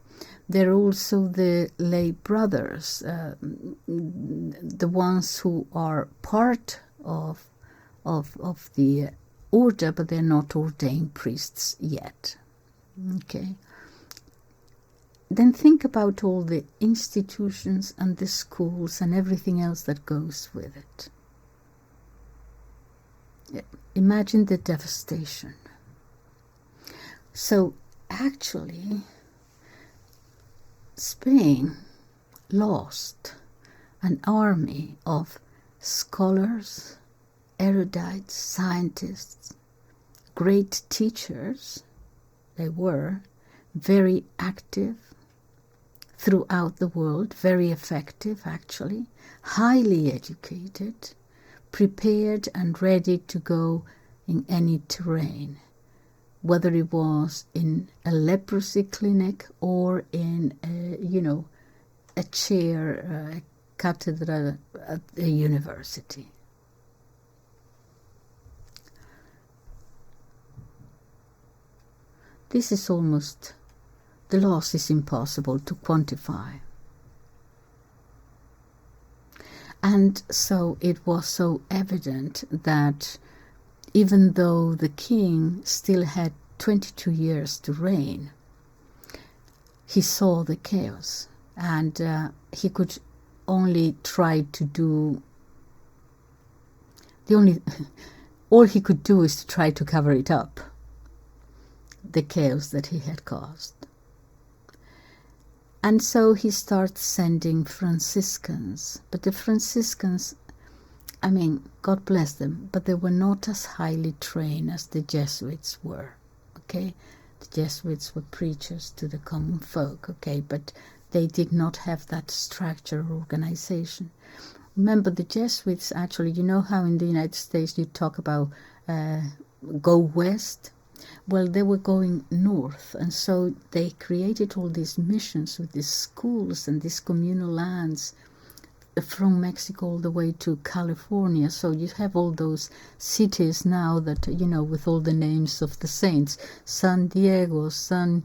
There are also the lay brothers, the ones who are part of the order, but they're not ordained priests yet. Okay. Then think about all the institutions and the schools and everything else that goes with it. Imagine the devastation. So actually, Spain lost an army of scholars, erudites, scientists, great teachers. They were very active throughout the world, very effective actually, highly educated, prepared and ready to go in any terrain, whether it was in a leprosy clinic or in a chair, a cathedral at a university. This is almost, the loss is impossible to quantify. And so it was so evident that even though the king still had 22 years to reign, he saw the chaos, and he could only try to do, all he could do is to try to cover it up, the chaos that he had caused. And so he starts sending Franciscans, but the Franciscans, I mean, God bless them, but they were not as highly trained as the Jesuits were, okay? The Jesuits were preachers to the common folk, okay, but they did not have that structure or organization. Remember, the Jesuits actually, you know how in the United States you talk about go west? Well, they were going north, and so they created all these missions with these schools and these communal lands from Mexico all the way to California. So you have all those cities now that, with all the names of the saints: San Diego, Santa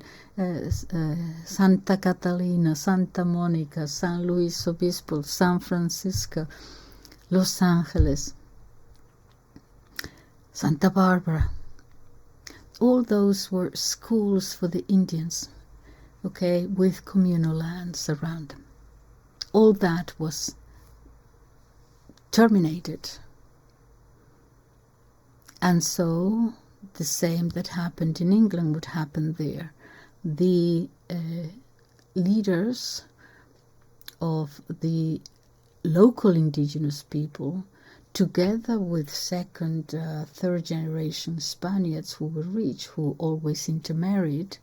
Catalina, Santa Monica, San Luis Obispo, San Francisco, Los Angeles, Santa Barbara. All those were schools for the Indians, okay, with communal lands around them. All that was terminated. And so the same that happened in England would happen there. The leaders of the local indigenous people, together with second, third generation Spaniards who were rich, who always intermarried,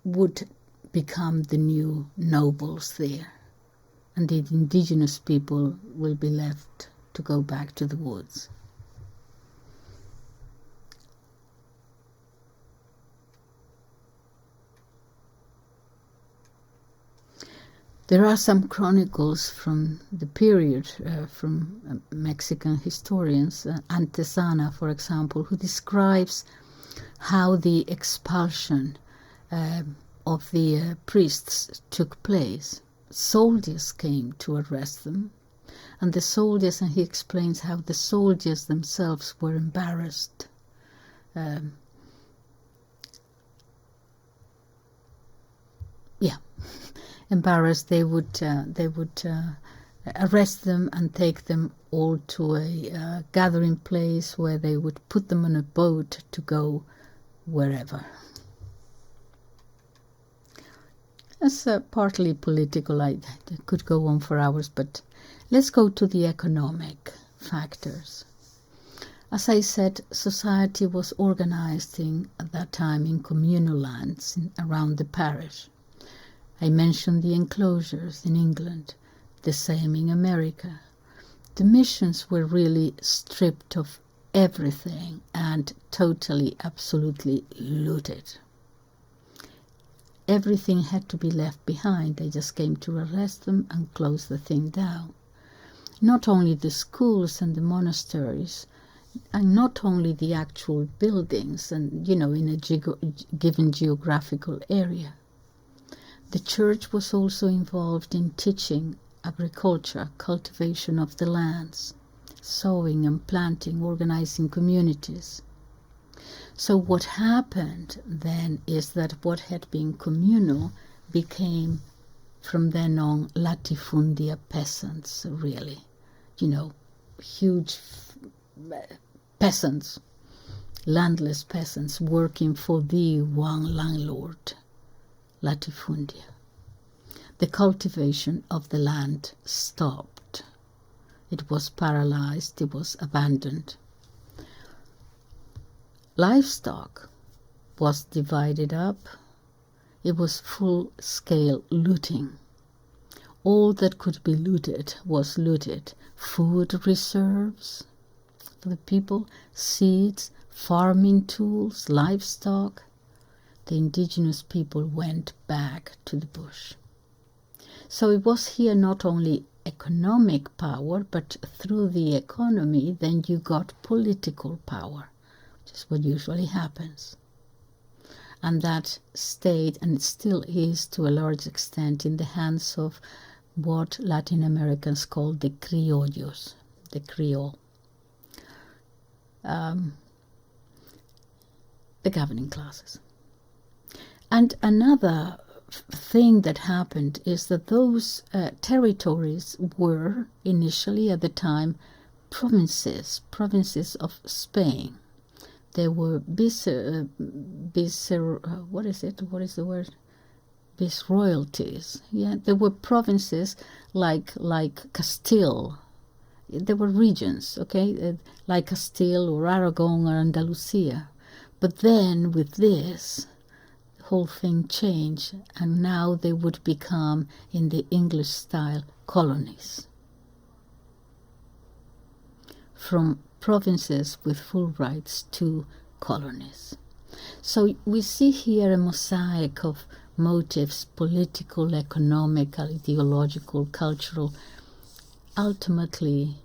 would become the new nobles there. And the indigenous people will be left to go back to the woods. There are some chronicles from the period, from Mexican historians, Antesana, for example, who describes how the expulsion of the priests took place. Soldiers came to arrest them, and the soldiers, and he explains how the soldiers themselves were embarrassed. Embarrassed, they would arrest them and take them all to a gathering place where they would put them on a boat to go wherever. That's partly political. I could go on for hours, but let's go to the economic factors. As I said, society was organized at that time in communal lands around the parish. I mentioned the enclosures in England, the same in America. The missions were really stripped of everything and totally, absolutely looted. Everything had to be left behind. They just came to arrest them and close the thing down. Not only the schools and the monasteries, and not only the actual buildings and, in a given geographical area. The church was also involved in teaching agriculture, cultivation of the lands, sowing and planting, organizing communities. So what happened then is that what had been communal became from then on latifundia peasants, really. Huge peasants, landless peasants working for the one landlord, latifundia. The cultivation of the land stopped. It was paralyzed, it was abandoned. Livestock was divided up. It was full-scale looting. All that could be looted was looted. Food reserves for the people, seeds, farming tools, livestock. The indigenous people went back to the bush. So it was here not only economic power, but through the economy then you got political power, which is what usually happens. And that stayed, and it still is to a large extent, in the hands of what Latin Americans call the criollos, the Creole, the governing classes. And another thing that happened is that those territories were initially at the time provinces of Spain. They were viceroyalties. Yeah, there were provinces like Castile. There were regions, okay, like Castile or Aragon or Andalusia. But then with this, the whole thing changed, and now they would become, in the English style, colonies. From provinces with full rights to colonies. So we see here a mosaic of motives, political, economic, ideological, cultural, ultimately,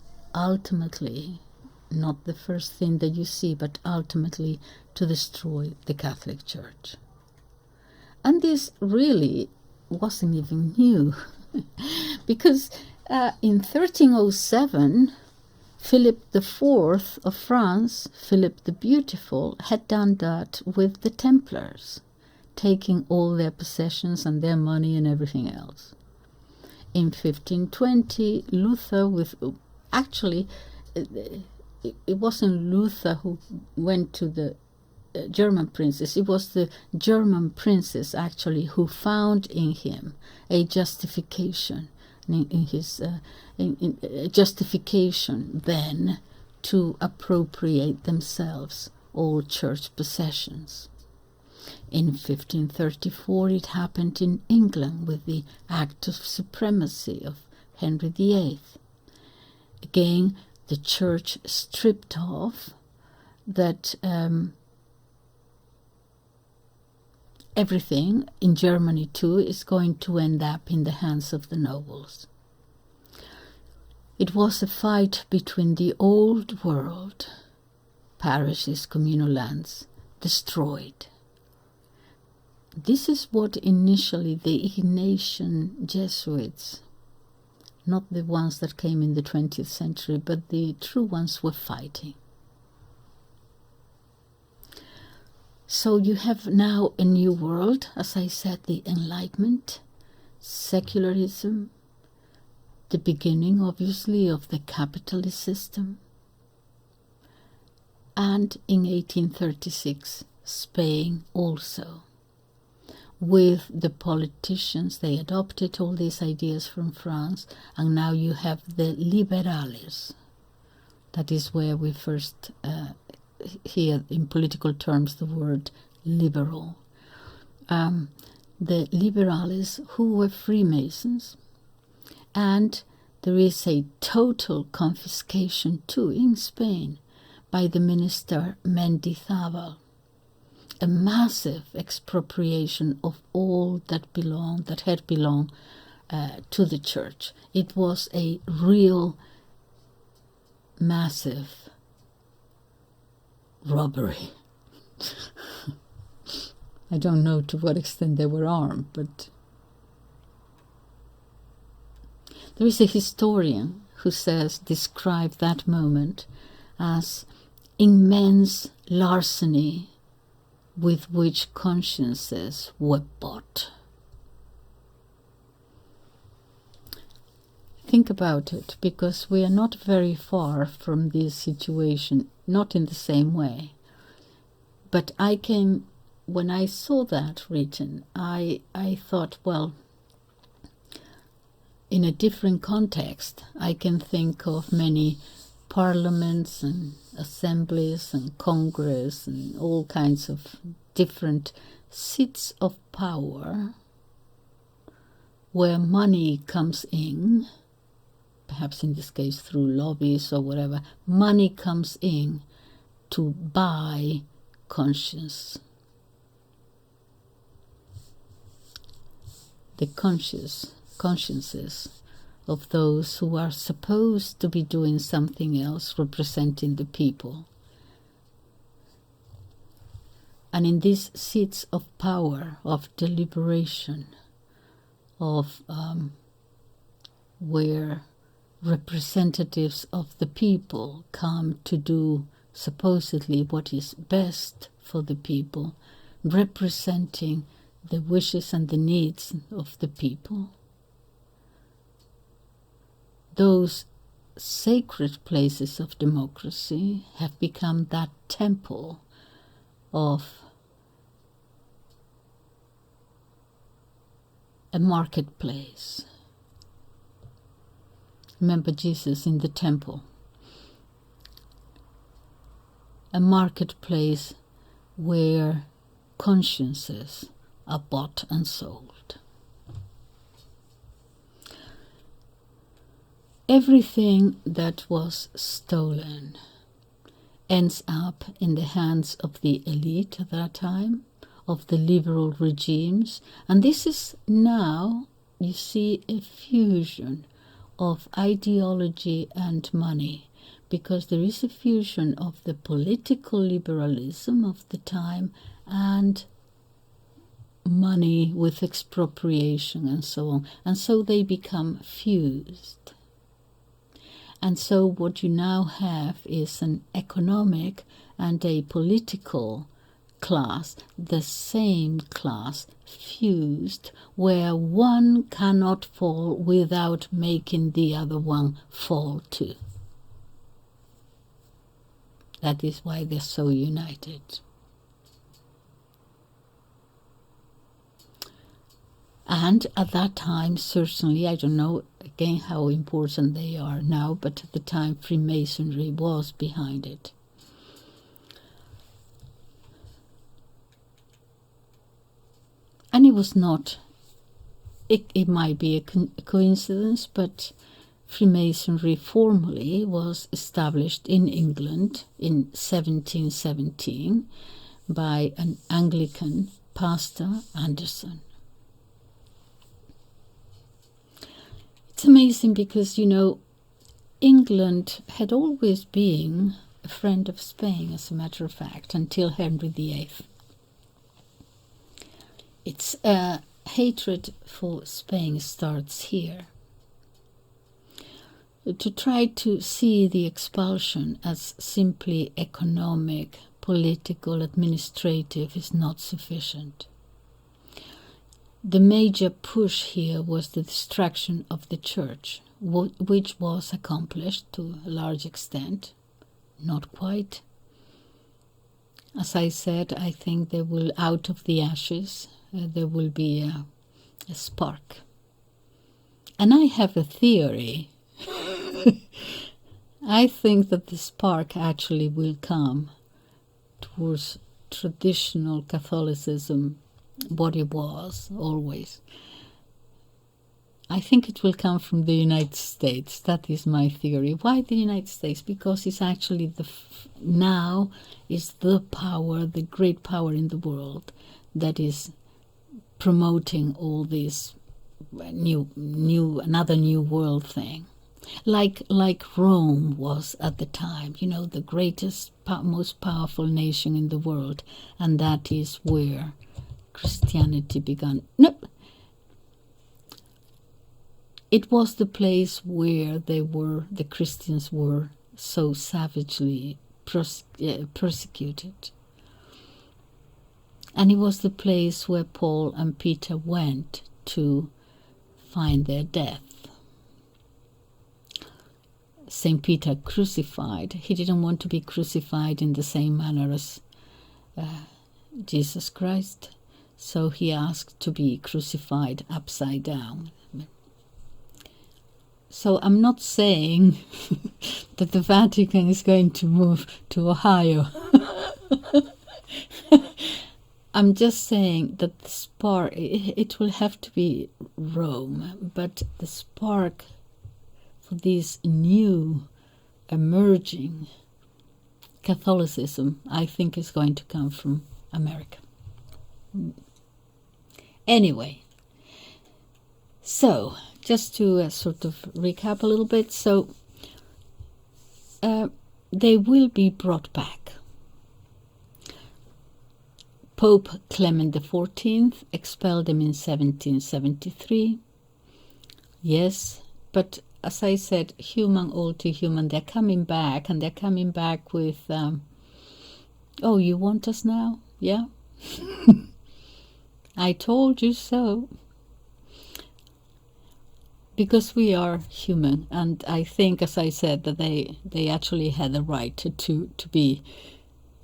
not the first thing that you see, but ultimately to destroy the Catholic Church. And this really wasn't even new, because in 1307, Philip IV of France, Philip the Beautiful, had done that with the Templars, taking all their possessions and their money and everything else. In 1520, Luther, actually, it wasn't Luther who went to the German princes. It was the German princes, actually, who found in him a justification, justification then to appropriate themselves all church possessions. In 1534 it happened in England with the Act of Supremacy of Henry VIII. Again, the church stripped off that everything, in Germany too, is going to end up in the hands of the nobles. It was a fight between the old world, parishes, communal lands, destroyed. This is what initially the Ignatian Jesuits, not the ones that came in the 20th century, but the true ones, were fighting. So you have now a new world, as I said, the Enlightenment, secularism, the beginning, obviously, of the capitalist system. And in 1836, Spain also. With the politicians, they adopted all these ideas from France, and now you have the liberales. That is where we first hear in political terms the word liberal. The liberales, who were Freemasons, and there is a total confiscation too in Spain by the minister Mendizábal. A massive expropriation of all that had belonged to the church. It was a real massive robbery. I don't know to what extent they were armed, but There is a historian who describe that moment as immense larceny with which consciences were bought. Think about it, because we are not very far from this situation, not in the same way. But when I saw that written, I thought, well, in a different context, I can think of many parliaments and assemblies and congress and all kinds of different seats of power where money comes in, perhaps in this case through lobbies or whatever. Money comes in to buy conscience. The consciences of those who are supposed to be doing something else, representing the people. And in these seats of power, of deliberation, of where representatives of the people come to do supposedly what is best for the people, representing the wishes and the needs of the people. Those sacred places of democracy have become that temple of a marketplace. Remember Jesus in the temple. A marketplace where consciences are bought and sold. Everything that was stolen ends up in the hands of the elite at that time, of the liberal regimes. And this is now, you see, a fusion of ideology and money, because there is a fusion of the political liberalism of the time and money with expropriation and so on. And so they become fused. And so what you now have is an economic and a political class, the same class, fused, where one cannot fall without making the other one fall too. That is why they're so united. And at that time, certainly, I don't know again how important they are now, but at the time Freemasonry was behind it. And it was not, it might be a coincidence, but Freemasonry formally was established in England in 1717 by an Anglican pastor, Anderson. It's amazing because, England had always been a friend of Spain, as a matter of fact, until Henry VIII. Its hatred for Spain starts here. To try to see the expulsion as simply economic, political, administrative is not sufficient. The major push here was the destruction of the church, which was accomplished to a large extent. Not quite. As I said, I think there will, out of the ashes, there will be a spark. And I have a theory. I think that the spark actually will come towards traditional Catholicism, what it was always. I think it will come from the United States. That is my theory. Why the United States? Because it's actually now is the power, the great power in the world that is promoting all this another new world thing. Like Rome was at the time, the greatest, most powerful nation in the world, and that is where Christianity began. No, It was the place where the Christians were so savagely persecuted. And it was the place where Paul and Peter went to find their death. St. Peter crucified. He didn't want to be crucified in the same manner as Jesus Christ, so he asked to be crucified upside down. So I'm not saying that the Vatican is going to move to Ohio. I'm just saying that the spark, it will have to be Rome, but the spark for this new emerging Catholicism, I think, is going to come from America. Anyway, so just to sort of recap a little bit, so they will be brought back. Pope Clement XIV expelled them in 1773. Yes, but as I said, human all too human, they're coming back, and they're coming back with, oh, you want us now? Yeah? I told you so. Because we are human, and I think, as I said, that they actually had the right to be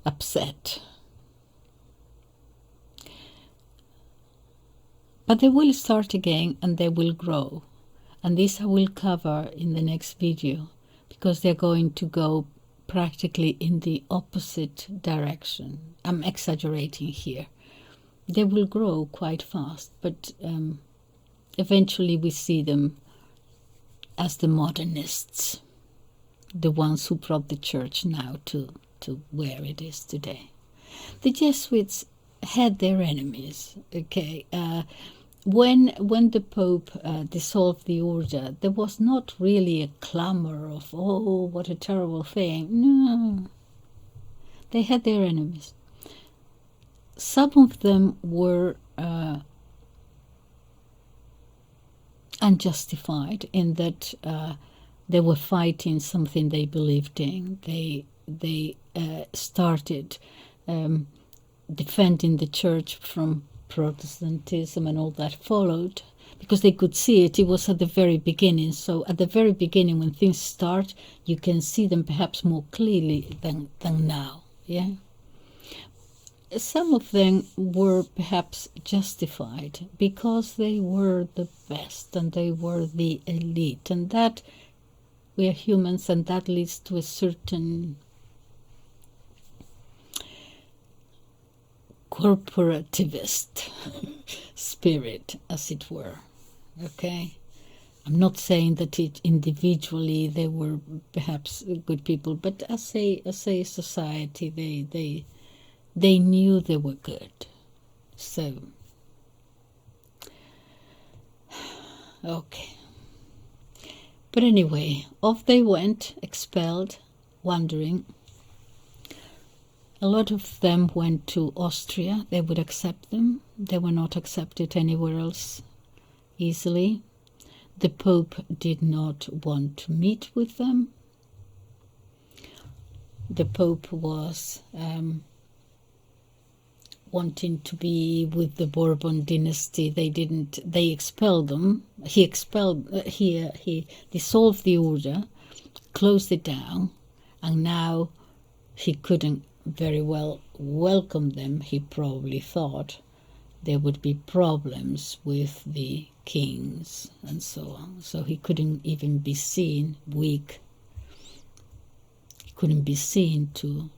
upset. But they will start again, and they will grow. And this I will cover in the next video, because they're going to go practically in the opposite direction. I'm exaggerating here. They will grow quite fast, but eventually we see them as the modernists, the ones who brought the church now to where it is today. The Jesuits had their enemies, okay? When the Pope dissolved the order, there was not really a clamor of, oh, what a terrible thing. No. They had their enemies. Some of them were unjustified in that they were fighting something they believed in. They started defending the church from Protestantism, and all that followed, because they could see it. It was at the very beginning. So at the very beginning, when things start, you can see them perhaps more clearly than now. Yeah. Some of them were perhaps justified because they were the best and they were the elite, and that we are humans, and that leads to a certain corporativist spirit, as it were. Okay, I'm not saying that it individually they were perhaps good people, but as a society, they knew they were good. So okay, but anyway, off they went, expelled, wandering. A lot of them went to Austria. They would accept them. They were not accepted anywhere else easily. The Pope did not want to meet with them. The Pope was wanting to be with the Bourbon dynasty. They expelled them. He dissolved the order, closed it down, and now he couldn't very well welcome them. He probably thought there would be problems with the kings and so on. So he couldn't even be seen weak. He couldn't be seen to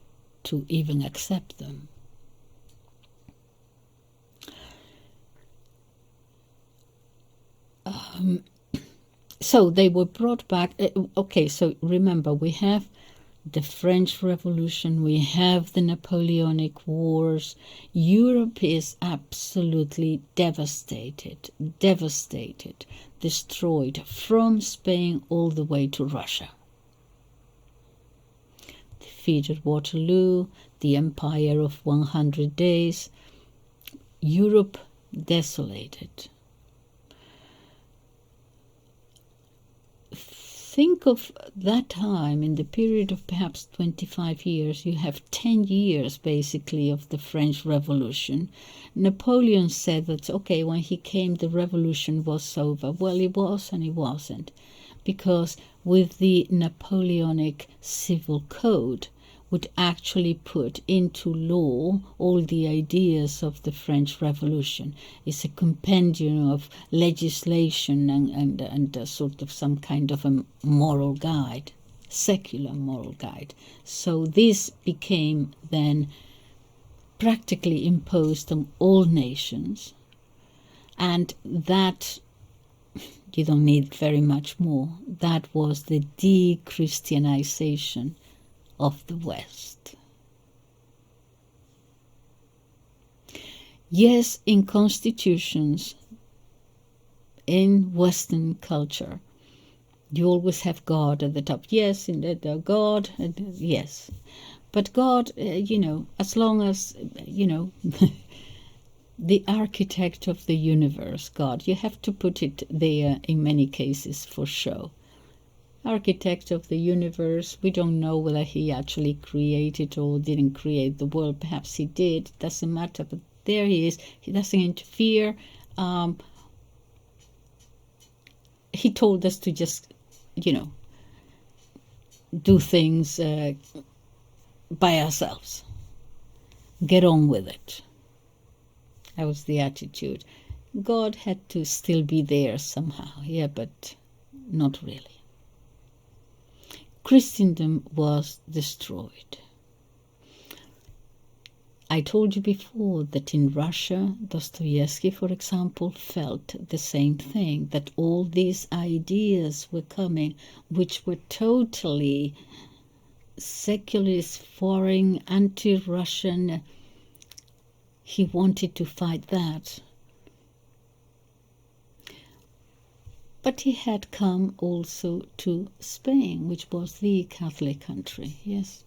even accept them. So they were brought back. Okay, so remember, we have the French Revolution, we have the Napoleonic Wars. Europe is absolutely devastated, destroyed, from Spain all the way to Russia. Defeat at Waterloo, the Empire of 100 Days, Europe desolated. think of that time, in the period of perhaps 25 years, you have 10 years basically of the French Revolution. Napoleon said that, okay, when he came, the revolution was over. Well, it was and it wasn't, because with the Napoleonic Civil Code, would actually put into law all the ideas of the French Revolution. It's a compendium of legislation and sort of some kind of a moral guide, secular moral guide. So this became then practically imposed on all nations, and that, you don't need very much more, that was the de-Christianization of the West. Yes, in constitutions, in Western culture, you always have God at the top. Yes, in the God, yes. But God, as long as, the architect of the universe, God, you have to put it there in many cases for show. Architect of the universe, we don't know whether he actually created or didn't create the world. Perhaps he did, it doesn't matter, but there he is. He doesn't interfere. He told us to just, do things by ourselves. Get on with it. That was the attitude. God had to still be there somehow, yeah, but not really. Christendom was destroyed. I told you before that in Russia, Dostoevsky, for example, felt the same thing, that all these ideas were coming, which were totally secularist, foreign, anti-Russian. He wanted to fight that. But he had come also to Spain, which was the Catholic country, yes.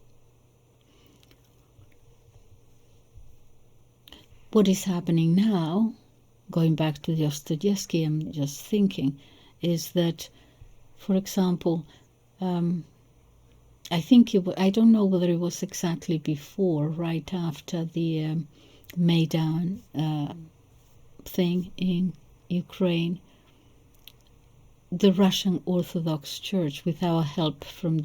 What is happening now, going back to Dostoevsky, I'm just thinking, is that, for example, I think I don't know whether it was exactly before, right after the Maidan thing in Ukraine, the Russian Orthodox Church, with our help from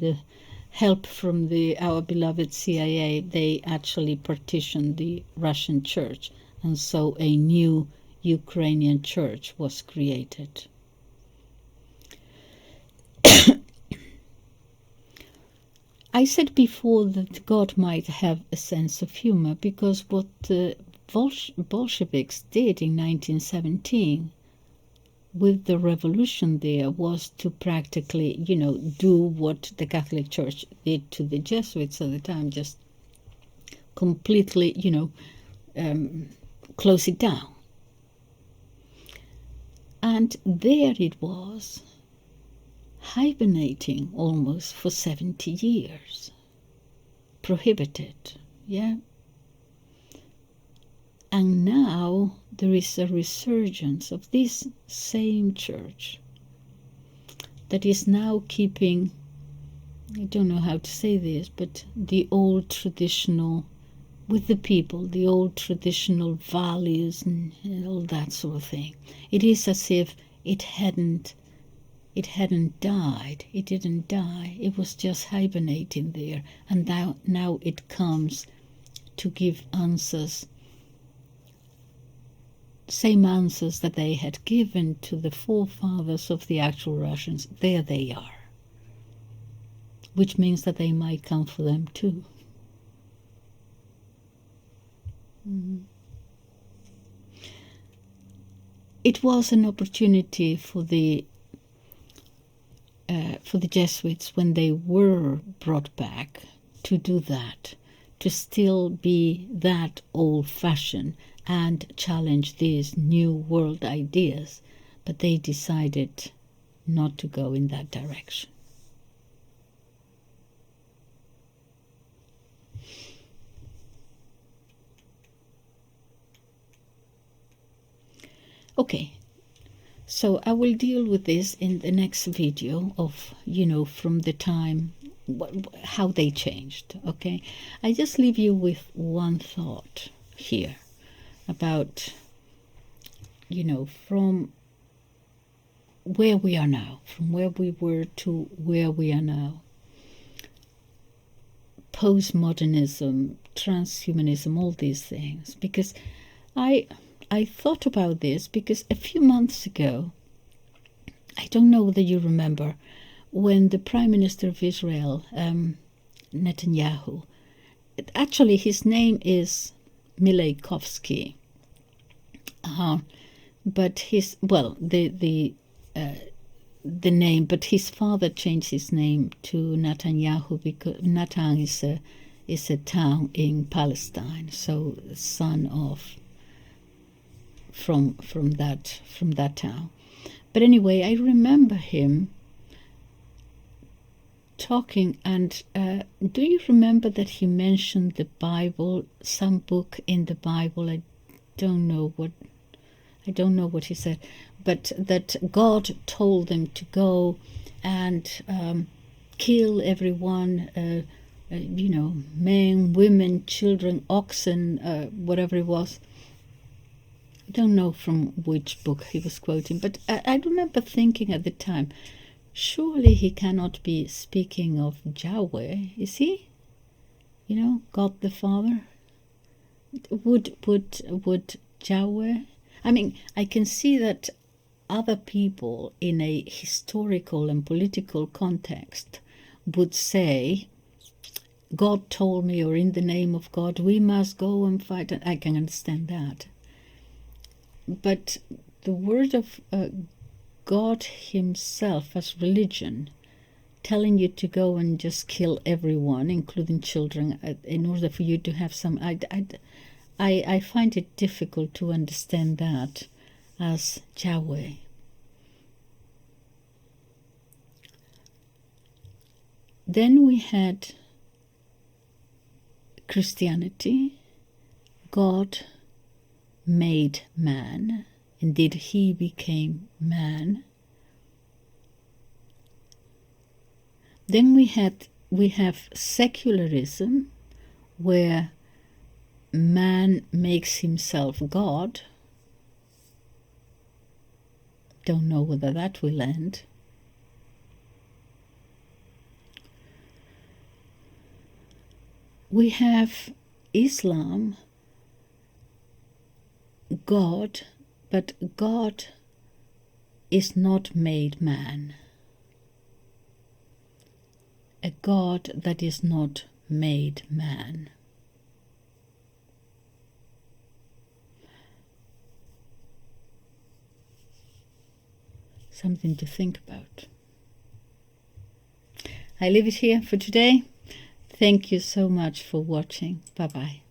our beloved CIA, they actually partitioned the Russian church, and so a new Ukrainian church was created. I said before that God might have a sense of humor, because what the Bolsheviks did in 1917 with the revolution there was to practically, do what the Catholic Church did to the Jesuits at the time, just completely, close it down. And there it was, hibernating almost for 70 years, prohibited, yeah? And now there is a resurgence of this same church that is now keeping, I don't know how to say this, but the old traditional, with the people, the old traditional values and all that sort of thing. It is as if it hadn't died. It didn't die. It was just hibernating there. And now it comes to give answers, same answers that they had given to the forefathers of the actual Russians. There they are. Which means that they might come for them too. It was an opportunity for the Jesuits, when they were brought back, to do that, to still be that old-fashioned and challenge these new world ideas, but they decided not to go in that direction. Okay, So I will deal with this in the next video of, from the time, how they changed, okay? I just leave you with one thought here about, from where we are now, from where we were to where we are now. Postmodernism, transhumanism, all these things. Because I thought about this because a few months ago, I don't know whether you remember, when the Prime Minister of Israel, Netanyahu, actually his name is Mileikovsky, but the name, but his father changed his name to Netanyahu because Natan is a town in Palestine, so son of from that town. But anyway, I remember him talking, and do you remember that he mentioned the Bible, some book in the Bible? I don't know what he said, but that God told them to go and kill everyone, men, women, children, oxen, whatever it was. I don't know from which book he was quoting, but I remember thinking at the time, surely he cannot be speaking of Yahweh, is he? God the Father? Would Yahweh? I mean, I can see that other people in a historical and political context would say, God told me, or in the name of God, we must go and fight. And I can understand that. But the word of God himself as religion, telling you to go and just kill everyone, including children, in order for you to have some... I find it difficult to understand that as Yahweh. Then we had Christianity. God made man. Indeed, he became man. Then we have secularism, where man makes himself God. Don't know whether that will end. We have Islam, God, but God is not made man. A God that is not made man. Something to think about. I leave it here for today. Thank you so much for watching. Bye-bye.